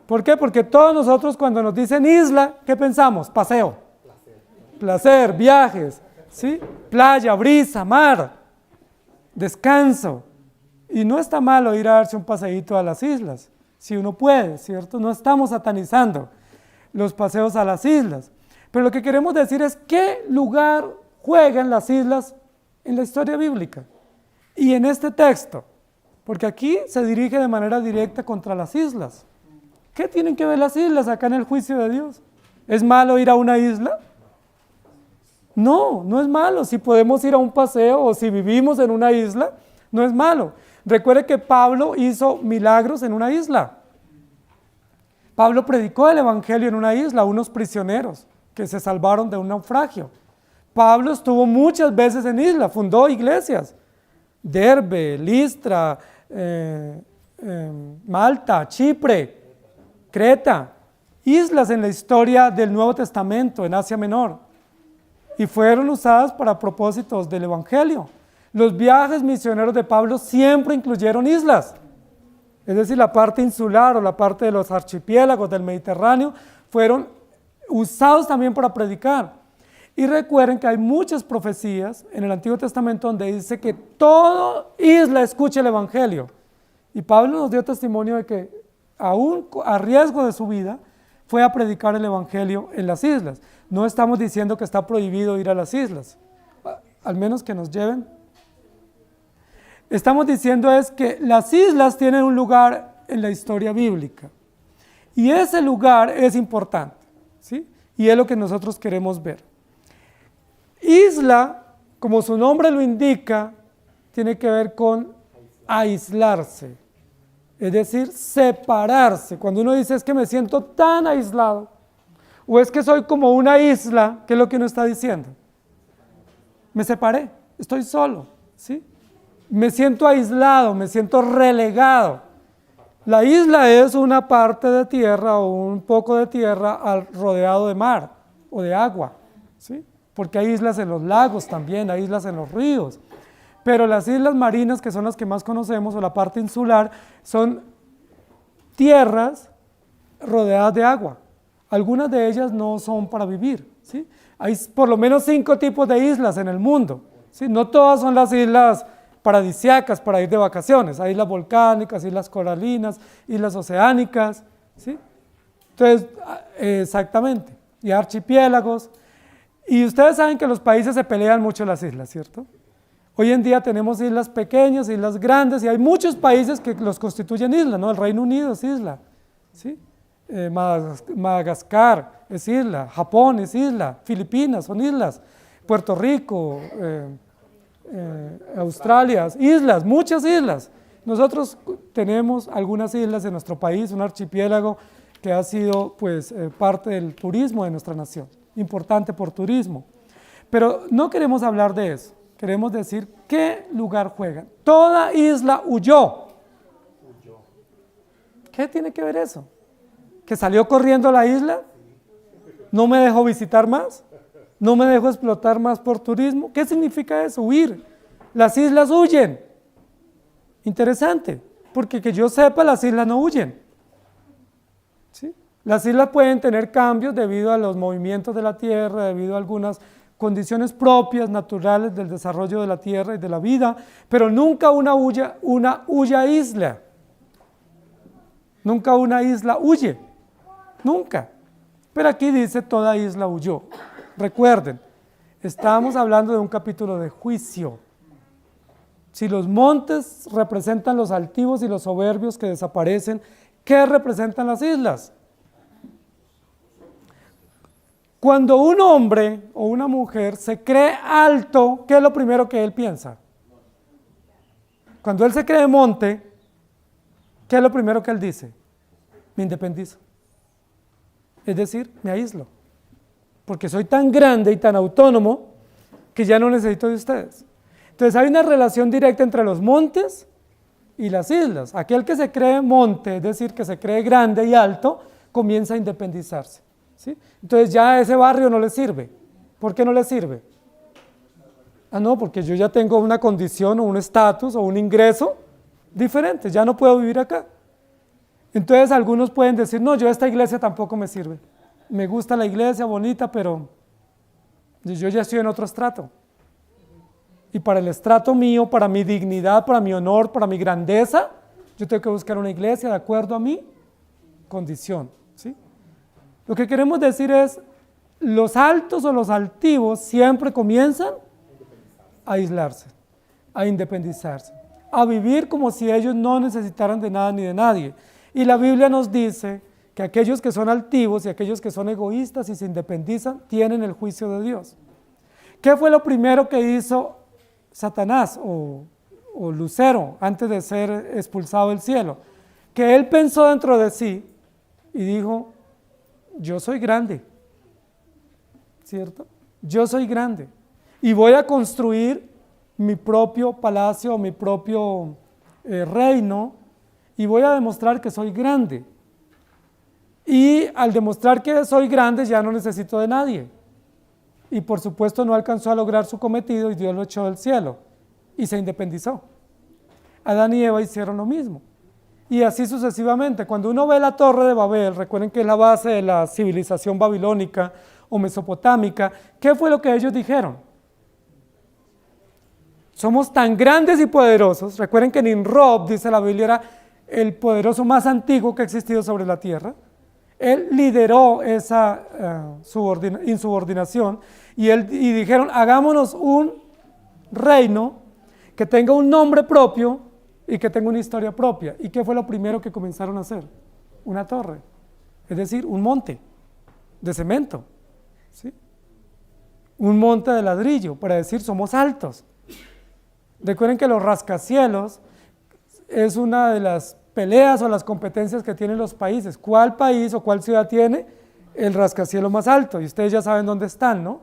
¿Por qué? Porque todos nosotros cuando nos dicen isla, ¿qué pensamos? Paseo, placer, viajes, ¿sí? Playa, brisa, mar, descanso. Y no está malo ir a darse un paseíto a las islas, si uno puede, ¿cierto? No estamos satanizando los paseos a las islas. Pero lo que queremos decir es qué lugar juegan las islas en la historia bíblica. Y en este texto, porque aquí se dirige de manera directa contra las islas. ¿Qué tienen que ver las islas acá en el juicio de Dios? ¿Es malo ir a una isla? No, no es malo. Si podemos ir a un paseo o si vivimos en una isla, no es malo. Recuerde que Pablo hizo milagros en una isla. Pablo predicó el evangelio en una isla a unos prisioneros que se salvaron de un naufragio. Pablo estuvo muchas veces en isla, fundó iglesias. Derbe, Listra, Malta, Chipre, Creta, islas en la historia del Nuevo Testamento en Asia Menor, y fueron usadas para propósitos del Evangelio. Los viajes misioneros de Pablo siempre incluyeron islas, es decir, la parte insular o la parte de los archipiélagos del Mediterráneo fueron usados también para predicar. Y recuerden que hay muchas profecías en el Antiguo Testamento donde dice que toda isla escuche el Evangelio. Y Pablo nos dio testimonio de que aún a riesgo de su vida fue a predicar el Evangelio en las islas. No estamos diciendo que está prohibido ir a las islas, al menos que nos lleven. Estamos diciendo es que las islas tienen un lugar en la historia bíblica y ese lugar es importante, ¿sí? Y es lo que nosotros queremos ver. Isla, como su nombre lo indica, tiene que ver con aislarse, es decir, separarse. Cuando uno dice es que me siento tan aislado o es que soy como una isla, ¿qué es lo que uno está diciendo? Me separé, estoy solo, ¿sí? Me siento aislado, me siento relegado. La isla es una parte de tierra o un poco de tierra rodeado de mar o de agua, ¿sí? Porque hay islas en los lagos también, hay islas en los ríos. Pero las islas marinas, que son las que más conocemos, o la parte insular, son tierras rodeadas de agua. Algunas de ellas no son para vivir, ¿sí? Hay por lo menos 5 tipos de islas en el mundo, ¿sí? No todas son las islas paradisíacas para ir de vacaciones. Hay islas volcánicas, islas coralinas, islas oceánicas, ¿sí? Entonces, exactamente, y archipiélagos. Y ustedes saben que los países se pelean mucho las islas, ¿cierto? Hoy en día tenemos islas pequeñas, islas grandes, y hay muchos países que los constituyen islas, ¿no? El Reino Unido es isla, ¿sí? Madagascar es isla, Japón es isla, Filipinas son islas, Puerto Rico, Australia, islas, muchas islas. Nosotros tenemos algunas islas en nuestro país, un archipiélago que ha sido pues parte del turismo de nuestra nación, importante por turismo. Pero no queremos hablar de eso, queremos decir qué lugar juega. Toda isla huyó. ¿Qué tiene que ver eso? ¿Que salió corriendo a la isla? ¿No me dejó visitar más? ¿No me dejó explotar más por turismo? ¿Qué significa eso? Huir. Las islas huyen. Interesante, porque que yo sepa, las islas no huyen, ¿sí? Las islas pueden tener cambios debido a los movimientos de la tierra, debido a algunas condiciones propias, naturales del desarrollo de la tierra y de la vida, pero nunca una huya isla. Nunca una isla huye, nunca. Pero aquí dice toda isla huyó. Recuerden, estamos hablando de un capítulo de juicio. Si los montes representan los altivos y los soberbios que desaparecen, ¿qué representan las islas? Cuando un hombre o una mujer se cree alto, ¿qué es lo primero que él piensa? Cuando él se cree monte, ¿qué es lo primero que él dice? Me independizo. Es decir, me aíslo. Porque soy tan grande y tan autónomo que ya no necesito de ustedes. Entonces hay una relación directa entre los montes y las islas. Aquel que se cree monte, es decir, que se cree grande y alto, comienza a independizarse, ¿sí? Entonces ya ese barrio no le sirve. ¿Por qué no le sirve? Ah, no, porque yo ya tengo una condición o un estatus o un ingreso diferente, ya no puedo vivir acá. Entonces algunos pueden decir, no, yo esta iglesia tampoco me sirve. Me gusta la iglesia, bonita, pero yo ya estoy en otro estrato. Y para el estrato mío, para mi dignidad, para mi honor, para mi grandeza, yo tengo que buscar una iglesia de acuerdo a mi condición, ¿sí? Lo que queremos decir es, los altos o los altivos siempre comienzan a aislarse, a independizarse, a vivir como si ellos no necesitaran de nada ni de nadie. Y la Biblia nos dice que aquellos que son altivos y aquellos que son egoístas y se independizan tienen el juicio de Dios. ¿Qué fue lo primero que hizo Satanás o Lucero antes de ser expulsado del cielo? Que él pensó dentro de sí y dijo, yo soy grande, ¿cierto? Yo soy grande y voy a construir mi propio palacio, mi propio reino, y voy a demostrar que soy grande. Y al demostrar que soy grande ya no necesito de nadie. Y por supuesto no alcanzó a lograr su cometido y Dios lo echó del cielo y se independizó. Adán y Eva hicieron lo mismo. Y así sucesivamente. Cuando uno ve la Torre de Babel, recuerden que es la base de la civilización babilónica o mesopotámica, ¿qué fue lo que ellos dijeron? Somos tan grandes y poderosos. Recuerden que Nimrod, dice la Biblia, era el poderoso más antiguo que ha existido sobre la tierra. Él lideró esa insubordinación y dijeron, hagámonos un reino que tenga un nombre propio y que tenga una historia propia. ¿Y qué fue lo primero que comenzaron a hacer? Una torre, es decir, un monte de cemento, ¿sí? Un monte de ladrillo, para decir somos altos. Recuerden que los rascacielos es una de las peleas o las competencias que tienen los países. ¿Cuál país o cuál ciudad tiene el rascacielos más alto? Y ustedes ya saben dónde están, ¿no?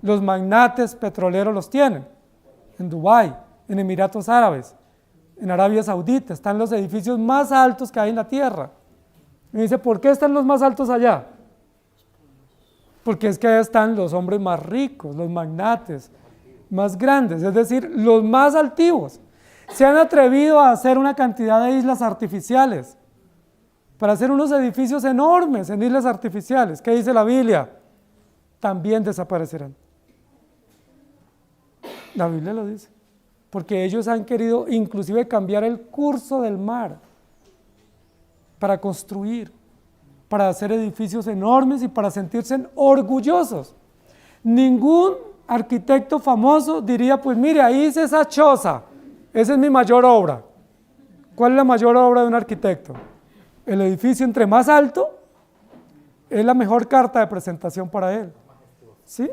Los magnates petroleros los tienen, en Dubái, en Emiratos Árabes, en Arabia Saudita, están los edificios más altos que hay en la tierra. Y dice, ¿por qué están los más altos allá? Porque es que allá están los hombres más ricos, los magnates más grandes, es decir, los más altivos. Se han atrevido a hacer una cantidad de islas artificiales, para hacer unos edificios enormes en islas artificiales. ¿Qué dice la Biblia? También desaparecerán. La Biblia lo dice. Porque ellos han querido inclusive cambiar el curso del mar para construir, para hacer edificios enormes y para sentirse orgullosos. Ningún arquitecto famoso diría, pues mire, ahí hice esa choza, esa es mi mayor obra. ¿Cuál es la mayor obra de un arquitecto? El edificio entre más alto es la mejor carta de presentación para él, ¿sí?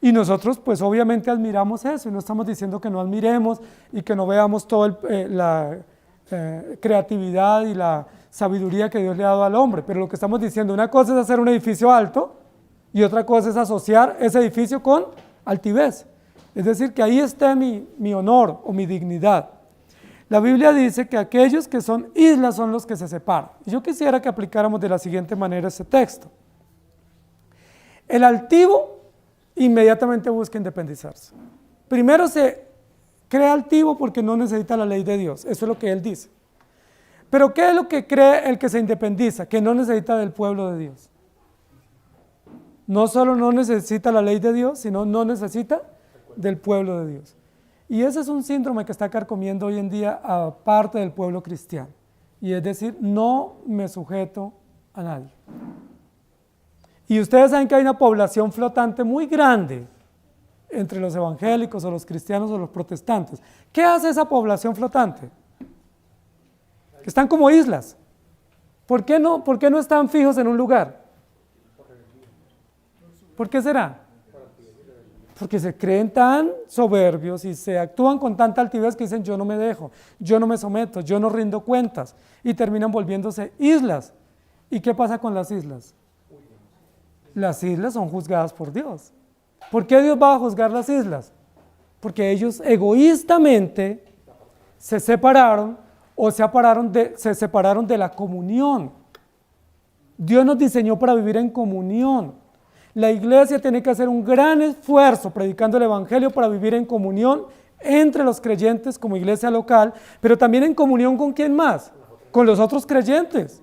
Y nosotros pues obviamente admiramos eso y no estamos diciendo que no admiremos y que no veamos toda la creatividad y la sabiduría que Dios le ha dado al hombre, pero lo que estamos diciendo, una cosa es hacer un edificio alto y otra cosa es asociar ese edificio con altivez, es decir, que ahí esté mi honor o mi dignidad. La Biblia dice que aquellos que son islas son los que se separan. Y yo quisiera que aplicáramos de la siguiente manera este texto. El altivo inmediatamente busca independizarse. Primero se cree altivo porque no necesita la ley de Dios, eso es lo que él dice. Pero ¿qué es lo que cree el que se independiza? Que no necesita del pueblo de Dios. No solo no necesita la ley de Dios, sino no necesita del pueblo de Dios. Y ese es un síndrome que está carcomiendo hoy en día a parte del pueblo cristiano. Y es decir, no me sujeto a nadie. Y ustedes saben que hay una población flotante muy grande entre los evangélicos o los cristianos o los protestantes. ¿Qué hace esa población flotante? Que están como islas. ¿Por qué no están fijos en un lugar? ¿Por qué será? Porque se creen tan soberbios y se actúan con tanta altivez que dicen yo no me dejo, yo no me someto, yo no rindo cuentas y terminan volviéndose islas. ¿Y qué pasa con las islas? Las islas son juzgadas por Dios. ¿Por qué Dios va a juzgar las islas? Porque ellos egoístamente se separaron o se separaron de la comunión. Dios nos diseñó para vivir en comunión. La iglesia tiene que hacer un gran esfuerzo predicando el evangelio para vivir en comunión entre los creyentes como iglesia local, pero también en comunión con ¿quién más? Con los otros creyentes.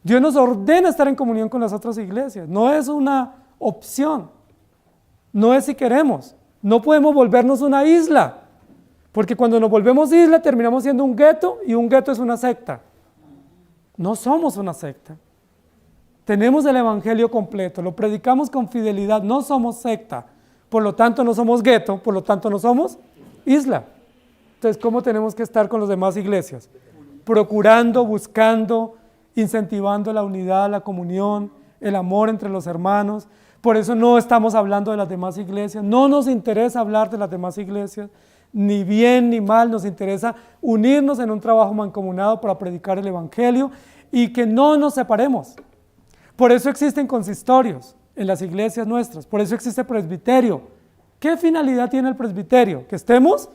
Dios nos ordena estar en comunión con las otras iglesias, no es una opción, no es si queremos, no podemos volvernos una isla, porque cuando nos volvemos isla terminamos siendo un gueto y un gueto es una secta. No somos una secta. Tenemos el evangelio completo, lo predicamos con fidelidad, no somos secta, por lo tanto no somos gueto, por lo tanto no somos isla. Entonces, ¿cómo tenemos que estar con las demás iglesias? Procurando, buscando, incentivando la unidad, la comunión, el amor entre los hermanos. Por eso no estamos hablando de las demás iglesias, no nos interesa hablar de las demás iglesias, ni bien ni mal, nos interesa unirnos en un trabajo mancomunado para predicar el evangelio y que no nos separemos. Por eso existen consistorios en las iglesias nuestras, por eso existe presbiterio ¿Qué finalidad tiene el presbiterio? Que estemos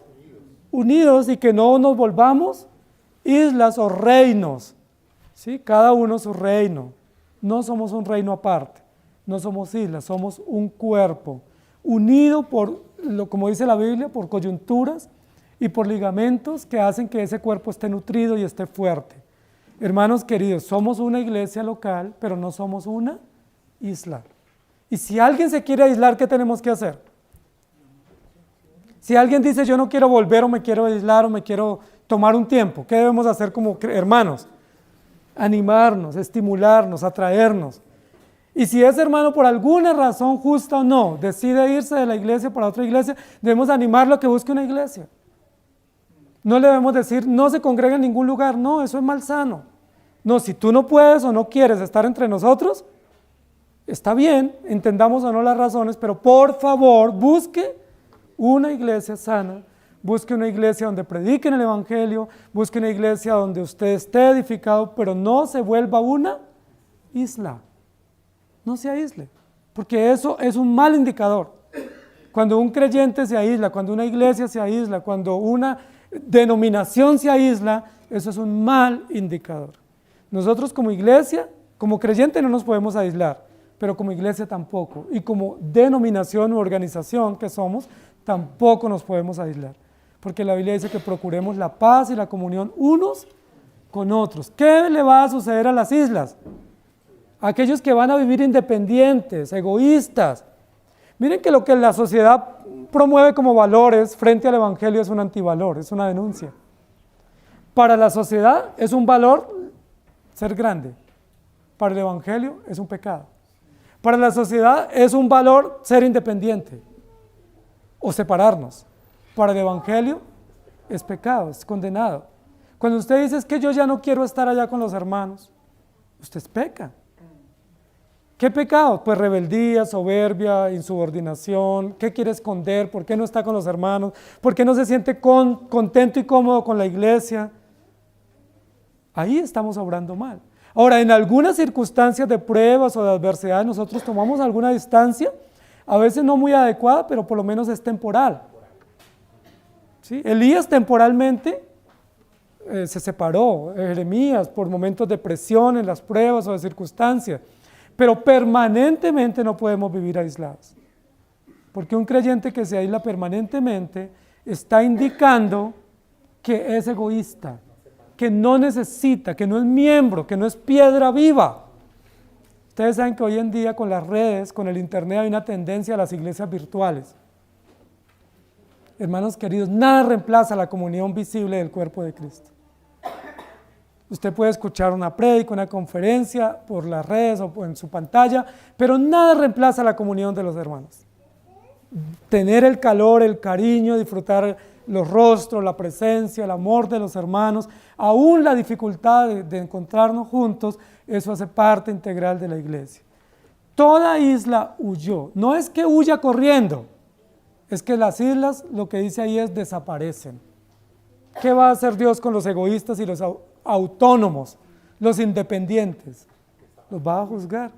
unidos y que no nos volvamos islas o reinos, ¿sí? Cada uno su reino. No somos un reino aparte, no somos islas, somos un cuerpo, unido por, como dice la Biblia, por coyunturas y por ligamentos que hacen que ese cuerpo esté nutrido y esté fuerte. Hermanos queridos, somos una iglesia local, pero no somos una isla. Y si alguien se quiere aislar, ¿qué tenemos que hacer? Si alguien dice, yo no quiero volver o me quiero aislar o me quiero tomar un tiempo, ¿qué debemos hacer como hermanos? Animarnos, estimularnos, atraernos. Y si ese hermano por alguna razón justa o no decide irse de la iglesia para otra iglesia, debemos animarlo a que busque una iglesia. No le debemos decir, no se congrega en ningún lugar, no, eso es malsano. No, si tú no puedes o no quieres estar entre nosotros, está bien, entendamos o no las razones, pero por favor busque una iglesia sana, busque una iglesia donde prediquen el evangelio, busque una iglesia donde usted esté edificado, pero no se vuelva una isla. No se aísle, porque eso es un mal indicador. Cuando un creyente se aísla, cuando una iglesia se aísla, cuando una denominación se aísla, eso es un mal indicador. Nosotros como iglesia, como creyente no nos podemos aislar, pero como iglesia tampoco, y como denominación u organización que somos, tampoco nos podemos aislar, porque la Biblia dice que procuremos la paz y la comunión unos con otros. ¿Qué le va a suceder a las islas? Aquellos que van a vivir independientes, egoístas. Miren que lo que la sociedad promueve como valores frente al evangelio es un antivalor, es una denuncia. Para la sociedad es un valor ser grande, para el evangelio es un pecado. Para la sociedad es un valor ser independiente o separarnos. Para el evangelio es pecado, es condenado. Cuando usted dice es que yo ya no quiero estar allá con los hermanos, usted peca. ¿Qué pecado? Pues rebeldía, soberbia, insubordinación. ¿Qué quiere esconder? ¿Por qué no está con los hermanos? ¿Por qué no se siente contento y cómodo con la iglesia? Ahí estamos obrando mal. Ahora, en algunas circunstancias de pruebas o de adversidad, nosotros tomamos alguna distancia, a veces no muy adecuada, pero por lo menos es temporal. ¿Sí? Elías temporalmente se separó, Jeremías por momentos de presión en las pruebas o de circunstancias, pero permanentemente no podemos vivir aislados. Porque un creyente que se aísla permanentemente está indicando que es egoísta, que no necesita, que no es miembro, que no es piedra viva. Ustedes saben que hoy en día con las redes, con el internet hay una tendencia a las iglesias virtuales. Hermanos queridos, nada reemplaza la comunión visible del cuerpo de Cristo. Usted puede escuchar una prédica, una conferencia por las redes o en su pantalla, pero nada reemplaza la comunión de los hermanos. Tener el calor, el cariño, disfrutar los rostros, la presencia, el amor de los hermanos, aún la dificultad de encontrarnos juntos, eso hace parte integral de la iglesia. Toda isla huyó, no es que huya corriendo, es que las islas, lo que dice ahí es desaparecen. ¿Qué va a hacer Dios con los egoístas y los autónomos, los independientes? Los va a juzgar,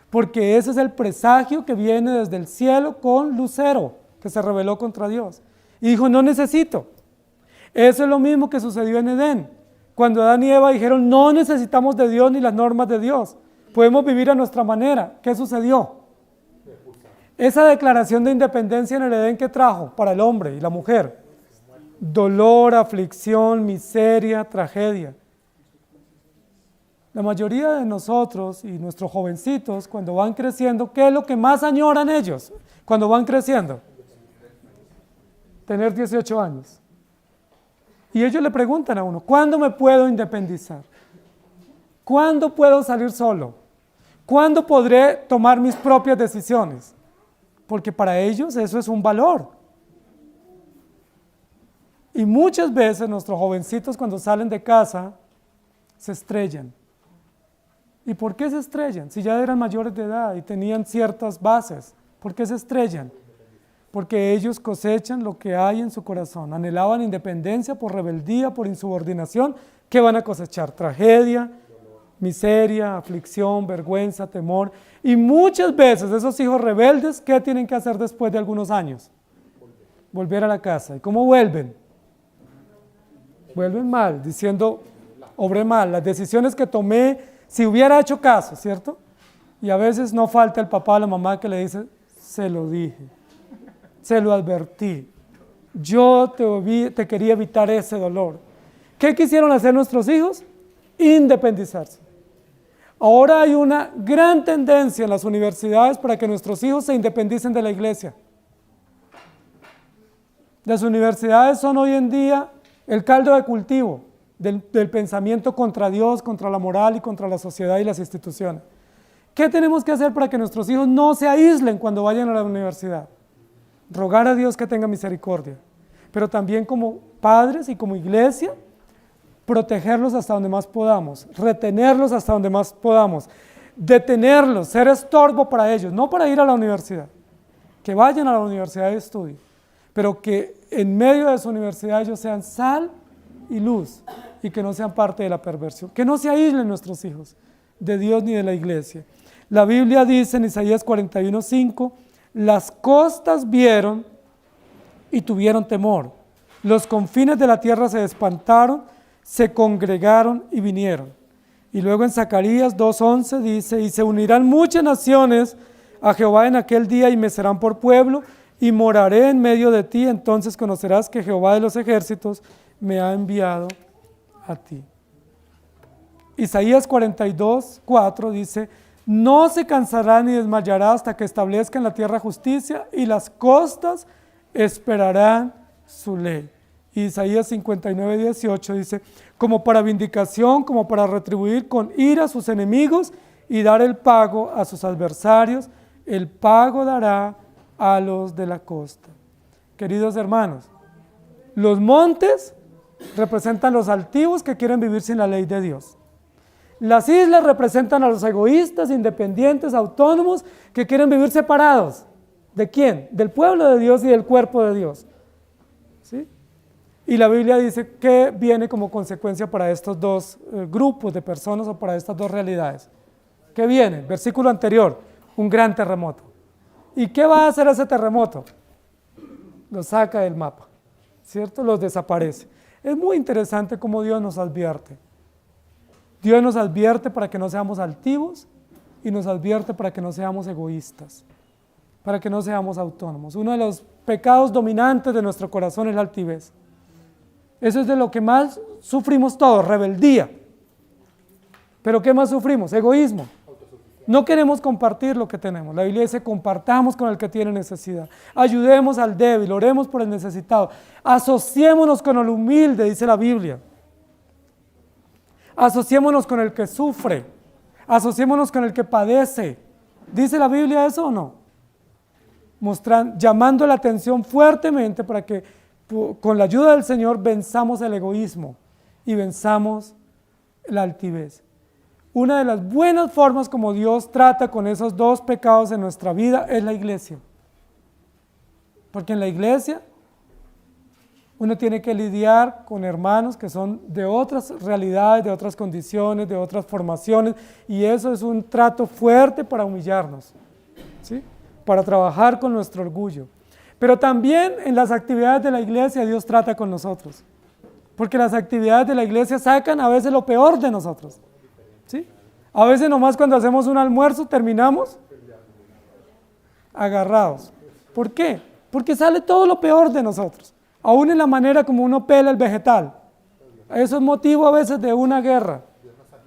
porque ese es el presagio que viene desde el cielo con Lucero, que se rebeló contra Dios. Y dijo, no necesito. Eso es lo mismo que sucedió en Edén, cuando Adán y Eva dijeron, no necesitamos de Dios ni las normas de Dios, podemos vivir a nuestra manera. ¿Qué sucedió? Esa declaración de independencia en el Edén, ¿qué trajo para el hombre y la mujer? Dolor, aflicción, miseria, tragedia. La mayoría de nosotros y nuestros jovencitos, cuando van creciendo, ¿qué es lo que más añoran ellos cuando van creciendo? Tener 18 años. Y ellos le preguntan a uno, ¿cuándo me puedo independizar? ¿Cuándo puedo salir solo? ¿Cuándo podré tomar mis propias decisiones? Porque para ellos eso es un valor. Y muchas veces nuestros jovencitos cuando salen de casa se estrellan. ¿Y por qué se estrellan? Si ya eran mayores de edad y tenían ciertas bases, ¿por qué se estrellan? Porque ellos cosechan lo que hay en su corazón. Anhelaban independencia por rebeldía, por insubordinación. ¿Qué van a cosechar? Tragedia, miseria, aflicción, vergüenza, temor. Y muchas veces esos hijos rebeldes, ¿qué tienen que hacer después de algunos años? volver a la casa. ¿Y cómo vuelven? Vuelven mal, diciendo, obré mal, las decisiones que tomé, si hubiera hecho caso, ¿cierto? Y a veces no falta el papá o la mamá que le dice, se lo dije, se lo advertí, yo te quería evitar ese dolor. ¿Qué quisieron hacer nuestros hijos? Independizarse. Ahora hay una gran tendencia en las universidades para que nuestros hijos se independicen de la iglesia. Las universidades son hoy en día el caldo de cultivo del pensamiento contra Dios, contra la moral y contra la sociedad y las instituciones. ¿Qué tenemos que hacer para que nuestros hijos no se aíslen cuando vayan a la universidad? Rogar a Dios que tenga misericordia, pero también como padres y como iglesia, protegerlos hasta donde más podamos, retenerlos hasta donde más podamos, detenerlos, ser estorbo para ellos, no para ir a la universidad, que vayan a la universidad y estudien, pero que en medio de su universidad ellos sean sal y luz y que no sean parte de la perversión, que no se aíslen nuestros hijos de Dios ni de la iglesia. La Biblia dice en Isaías 41:5, las costas vieron y tuvieron temor, los confines de la tierra se espantaron, se congregaron y vinieron. Y luego en Zacarías 2:11 dice, y se unirán muchas naciones a Jehová en aquel día y me serán por pueblo, y moraré en medio de ti, entonces conocerás que Jehová de los ejércitos me ha enviado a ti. Isaías 42:4 dice, no se cansará ni desmayará hasta que establezca en la tierra justicia y las costas esperarán su ley. Isaías 59:18 dice, como para vindicación, como para retribuir con ira a sus enemigos y dar el pago a sus adversarios, el pago dará a los de la costa. Queridos hermanos, los montes representan los altivos que quieren vivir sin la ley de Dios. Las islas representan a los egoístas, independientes, autónomos, que quieren vivir separados. ¿De quién? Del pueblo de Dios y del cuerpo de Dios. ¿Sí? Y la Biblia dice que viene como consecuencia para estos dos grupos de personas o para estas dos realidades. ¿Qué viene? Versículo anterior, un gran terremoto. ¿Y qué va a hacer ese terremoto? Los saca del mapa, ¿cierto? Los desaparece. Es muy interesante cómo Dios nos advierte. Dios nos advierte para que no seamos altivos y nos advierte para que no seamos egoístas, para que no seamos autónomos. Uno de los pecados dominantes de nuestro corazón es la altivez. Eso es de lo que más sufrimos todos, rebeldía. ¿Pero qué más sufrimos? Egoísmo. No queremos compartir lo que tenemos. La Biblia dice, compartamos con el que tiene necesidad. Ayudemos al débil, oremos por el necesitado. Asociémonos con el humilde, dice la Biblia. Asociémonos con el que sufre. Asociémonos con el que padece. ¿Dice la Biblia eso o no? Llamando la atención fuertemente para que con la ayuda del Señor venzamos el egoísmo y venzamos la altivez. Una de las buenas formas como Dios trata con esos dos pecados en nuestra vida es la iglesia. Porque en la iglesia uno tiene que lidiar con hermanos que son de otras realidades, de otras condiciones, de otras formaciones, y eso es un trato fuerte para humillarnos, ¿sí? Para trabajar con nuestro orgullo. Pero también en las actividades de la iglesia Dios trata con nosotros, porque las actividades de la iglesia sacan a veces lo peor de nosotros, ¿sí? A veces nomás cuando hacemos un almuerzo terminamos agarrados. ¿Por qué? Porque sale todo lo peor de nosotros, aún en la manera como uno pela el vegetal. Eso es motivo a veces de una guerra.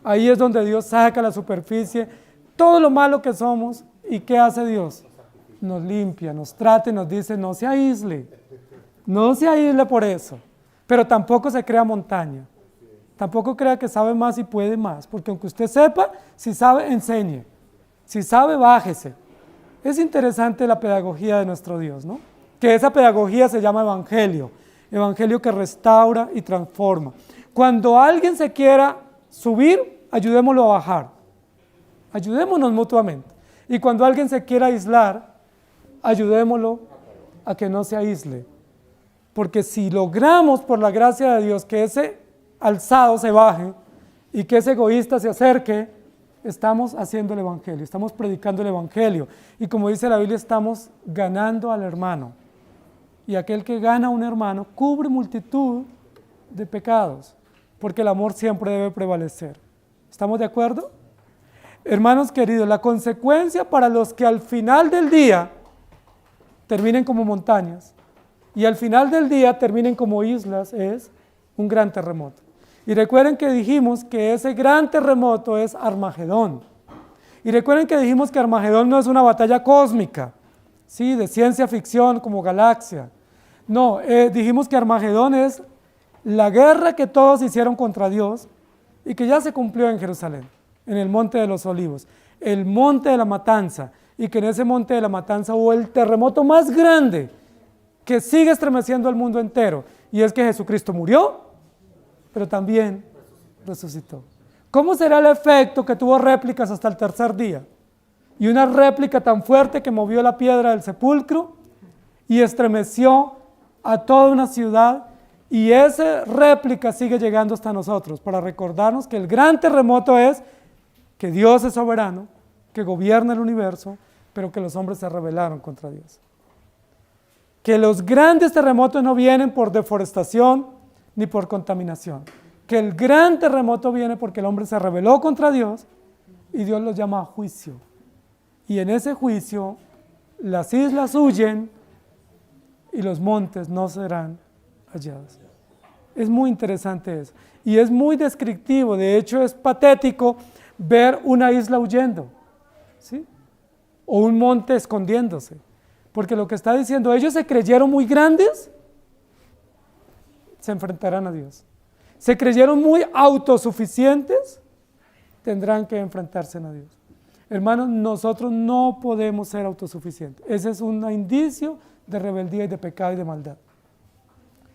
Ahí es donde Dios saca a la superficie todo lo malo que somos. ¿Y qué hace Dios? Nos limpia, nos trata y nos dice, no se aísle por eso, pero tampoco se crea montaña. Tampoco crea que sabe más y puede más, porque aunque usted sepa, si sabe, enseñe. Si sabe, bájese. Es interesante la pedagogía de nuestro Dios, ¿no? Que esa pedagogía se llama evangelio, evangelio que restaura y transforma. Cuando alguien se quiera subir, ayudémoslo a bajar. Ayudémonos mutuamente. Y cuando alguien se quiera aislar, ayudémoslo a que no se aísle. Porque si logramos, por la gracia de Dios, que ese alzado se baje y que ese egoísta se acerque, estamos haciendo el evangelio, estamos predicando el evangelio. Y como dice la Biblia, estamos ganando al hermano. y aquel que gana a un hermano cubre multitud de pecados, porque el amor siempre debe prevalecer. ¿Estamos de acuerdo? Hermanos queridos, la consecuencia para los que al final del día terminen como montañas y al final del día terminen como islas es un gran terremoto. Y recuerden que dijimos que ese gran terremoto es Armagedón. Y recuerden que dijimos que Armagedón no es una batalla cósmica, ¿sí? De ciencia ficción como galaxia. No, dijimos que Armagedón es la guerra que todos hicieron contra Dios y que ya se cumplió en Jerusalén, en el Monte de los Olivos, el Monte de la Matanza, y que en ese Monte de la Matanza hubo el terremoto más grande que sigue estremeciendo al mundo entero, y es que Jesucristo murió, pero también resucitó. ¿Cómo será el efecto que tuvo réplicas hasta el tercer día? Y una réplica tan fuerte que movió la piedra del sepulcro y estremeció a toda una ciudad, y esa réplica sigue llegando hasta nosotros para recordarnos que el gran terremoto es que Dios es soberano, que gobierna el universo, pero que los hombres se rebelaron contra Dios. Que los grandes terremotos no vienen por deforestación ni por contaminación. Que el gran terremoto viene porque el hombre se rebeló contra Dios y Dios los llama a juicio. Y en ese juicio las islas huyen y los montes no serán hallados. Es muy interesante eso. Y es muy descriptivo, de hecho es patético ver una isla huyendo, ¿sí? O un monte escondiéndose. Porque lo que está diciendo, ellos se creyeron muy grandes, se enfrentarán a Dios. Se creyeron muy autosuficientes, tendrán que enfrentarse a Dios. Hermanos, nosotros no podemos ser autosuficientes. Ese es un indicio de rebeldía y de pecado y de maldad.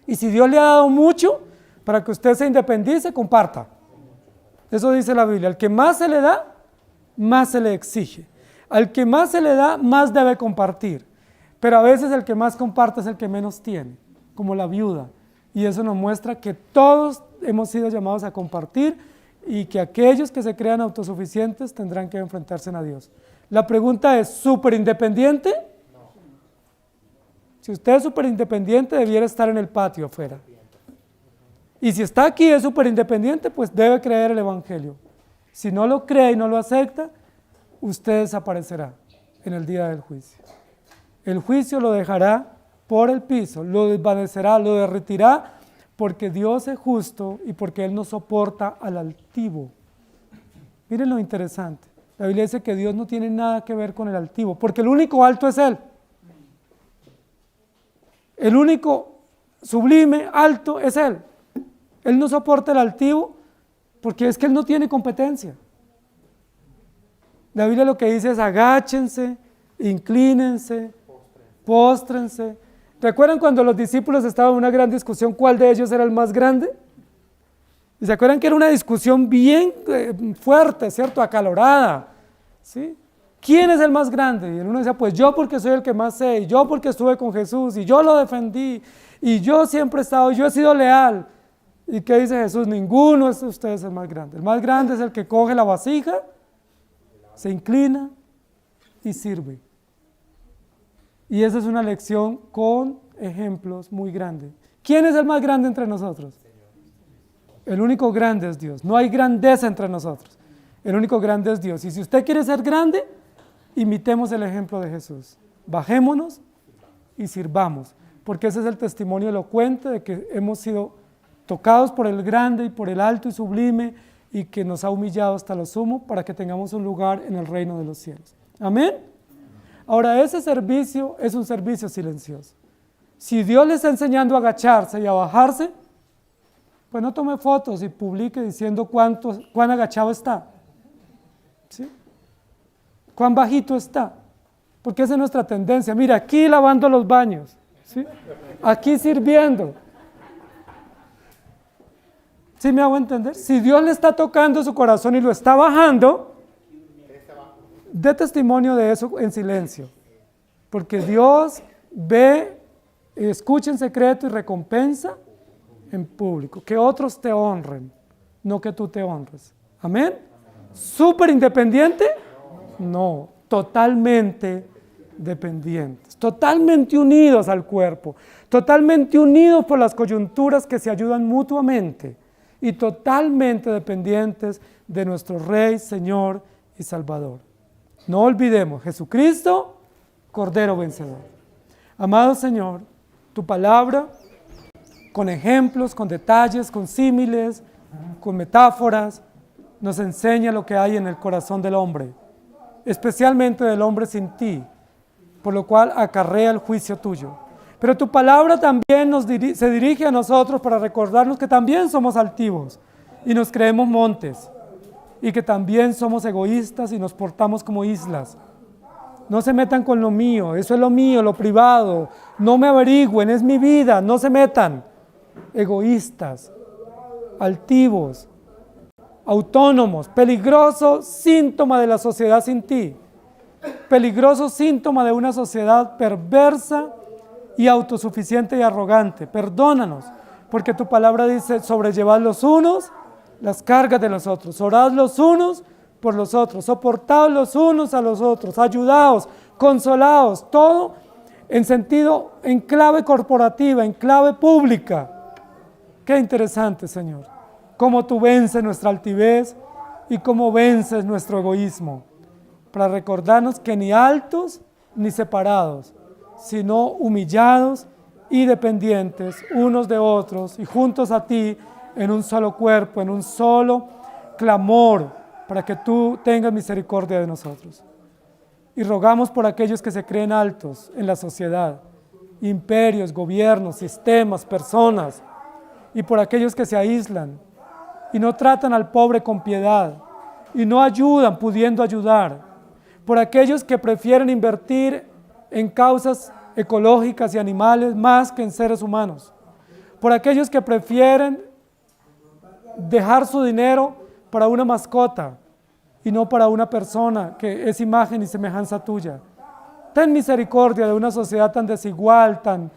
Y si Dios le ha dado mucho para que usted se independice, comparta. Eso dice la Biblia. Al que más se le da, más se le exige. Al que más se le da, más debe compartir. Pero a veces el que más comparte es el que menos tiene, como la viuda. Y eso nos muestra que todos hemos sido llamados a compartir y que aquellos que se crean autosuficientes tendrán que enfrentarse a Dios. La pregunta es, ¿súper independiente? No. Si usted es súper independiente, debiera estar en el patio afuera. Y si está aquí es súper independiente, pues debe creer el Evangelio. Si no lo cree y no lo acepta, usted desaparecerá en el día del juicio. El juicio lo dejará por el piso, lo desvanecerá, lo derretirá, porque Dios es justo y porque Él no soporta al altivo. Miren lo interesante. La Biblia dice que Dios no tiene nada que ver con el altivo, porque el único alto es Él. El único sublime, alto, es Él. Él no soporta el altivo porque es que Él no tiene competencia. La Biblia lo que dice es agáchense, inclínense, póstrense. ¿Recuerdan cuando los discípulos estaban en una gran discusión cuál de ellos era el más grande? ¿Y se acuerdan que era una discusión bien fuerte, ¿cierto? Acalorada, ¿sí? ¿Quién es el más grande? Y el uno decía, pues yo porque soy el que más sé, y yo porque estuve con Jesús, y yo lo defendí, y yo siempre he estado, yo he sido leal. ¿Y qué dice Jesús? Ninguno de ustedes es el más grande. El más grande es el que coge la vasija, se inclina y sirve. Y esa es una lección con ejemplos muy grandes. ¿Quién es el más grande entre nosotros? El único grande es Dios. No hay grandeza entre nosotros. El único grande es Dios. Y si usted quiere ser grande, imitemos el ejemplo de Jesús. Bajémonos y sirvamos, porque ese es el testimonio elocuente de que hemos sido tocados por el grande y por el alto y sublime, y que nos ha humillado hasta lo sumo para que tengamos un lugar en el reino de los cielos. Amén. Ahora, ese servicio es un servicio silencioso. Si Dios le está enseñando a agacharse y a bajarse, pues no tome fotos y publique diciendo cuán agachado está, ¿sí? Cuán bajito está, porque esa es nuestra tendencia. Mira, aquí lavando los baños, ¿sí? Aquí sirviendo. ¿Sí me hago entender? Si Dios le está tocando su corazón y lo está bajando, dé testimonio de eso en silencio, porque Dios ve, escucha en secreto y recompensa en público. Que otros te honren, no que tú te honres. ¿Amén? ¿Súper independiente? No, totalmente dependientes. totalmente unidos al cuerpo, totalmente unidos por las coyunturas que se ayudan mutuamente y totalmente dependientes de nuestro Rey, Señor y Salvador. No olvidemos, Jesucristo, Cordero vencedor. Amado Señor, tu palabra, con ejemplos, con detalles, con símiles, con metáforas, nos enseña lo que hay en el corazón del hombre, especialmente del hombre sin ti, por lo cual acarrea el juicio tuyo. Pero tu palabra también se dirige a nosotros para recordarnos que también somos altivos y nos creemos montes, y que también somos egoístas y nos portamos como islas. No se metan con lo mío, eso es lo mío, lo privado, no me averigüen, es mi vida, no se metan. Egoístas, altivos, autónomos, peligroso síntoma de la sociedad sin ti, peligroso síntoma de una sociedad perversa y autosuficiente y arrogante. Perdónanos, porque tu palabra dice, sobrellevad los unos las cargas de los otros, orad los unos por los otros, soportaos los unos a los otros, ayudaos, consolaos, todo en clave corporativa, en clave pública. Qué interesante, Señor, cómo tú vences nuestra altivez y cómo vences nuestro egoísmo, para recordarnos que ni altos ni separados, sino humillados y dependientes unos de otros y juntos a ti en un solo cuerpo, en un solo clamor, para que tú tengas misericordia de nosotros. Y rogamos por aquellos que se creen altos en la sociedad, imperios, gobiernos, sistemas, personas, y por aquellos que se aíslan y no tratan al pobre con piedad y no ayudan pudiendo ayudar, por aquellos que prefieren invertir en causas ecológicas y animales más que en seres humanos, por aquellos que prefieren dejar su dinero para una mascota y no para una persona que es imagen y semejanza tuya. Ten misericordia de una sociedad tan desigual, tan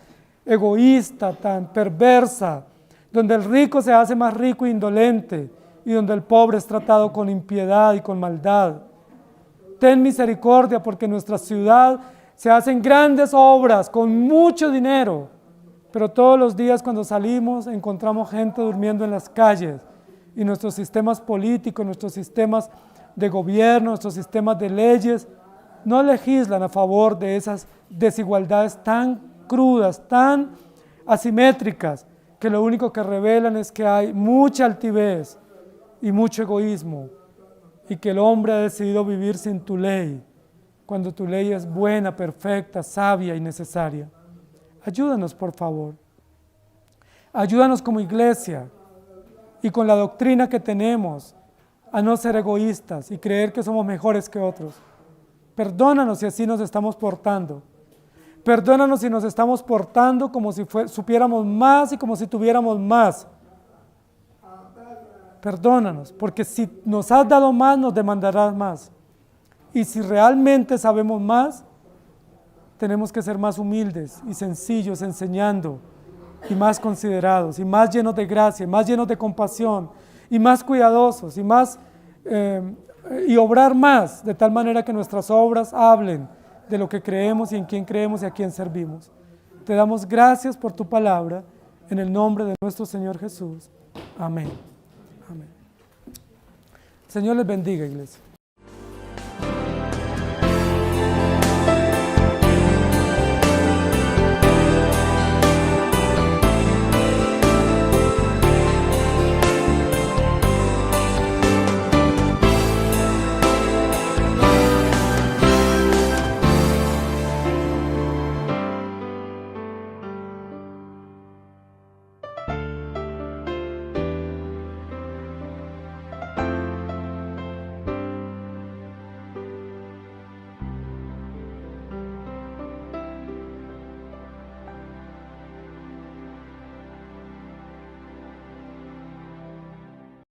egoísta, tan perversa, donde el rico se hace más rico e indolente y donde el pobre es tratado con impiedad y con maldad. Ten misericordia porque en nuestra ciudad se hacen grandes obras con mucho dinero, pero todos los días cuando salimos encontramos gente durmiendo en las calles y nuestros sistemas políticos, nuestros sistemas de gobierno, nuestros sistemas de leyes no legislan a favor de esas desigualdades tan crudas, tan asimétricas, que lo único que revelan es que hay mucha altivez y mucho egoísmo y que el hombre ha decidido vivir sin tu ley, cuando tu ley es buena, perfecta, sabia y necesaria. Ayúdanos, por favor. Ayúdanos como iglesia y con la doctrina que tenemos a no ser egoístas y creer que somos mejores que otros. Perdónanos si así nos estamos portando. Perdónanos si nos estamos portando como si supiéramos más y como si tuviéramos más. Perdónanos, porque si nos has dado más, nos demandarás más. Y si realmente sabemos más, tenemos que ser más humildes y sencillos enseñando, y más considerados, y más llenos de gracia, y más llenos de compasión, y más cuidadosos, y obrar más, de tal manera que nuestras obras hablen de lo que creemos y en quién creemos y a quién servimos. Te damos gracias por tu palabra, en el nombre de nuestro Señor Jesús. Amén. Amén. Señor les bendiga, iglesia.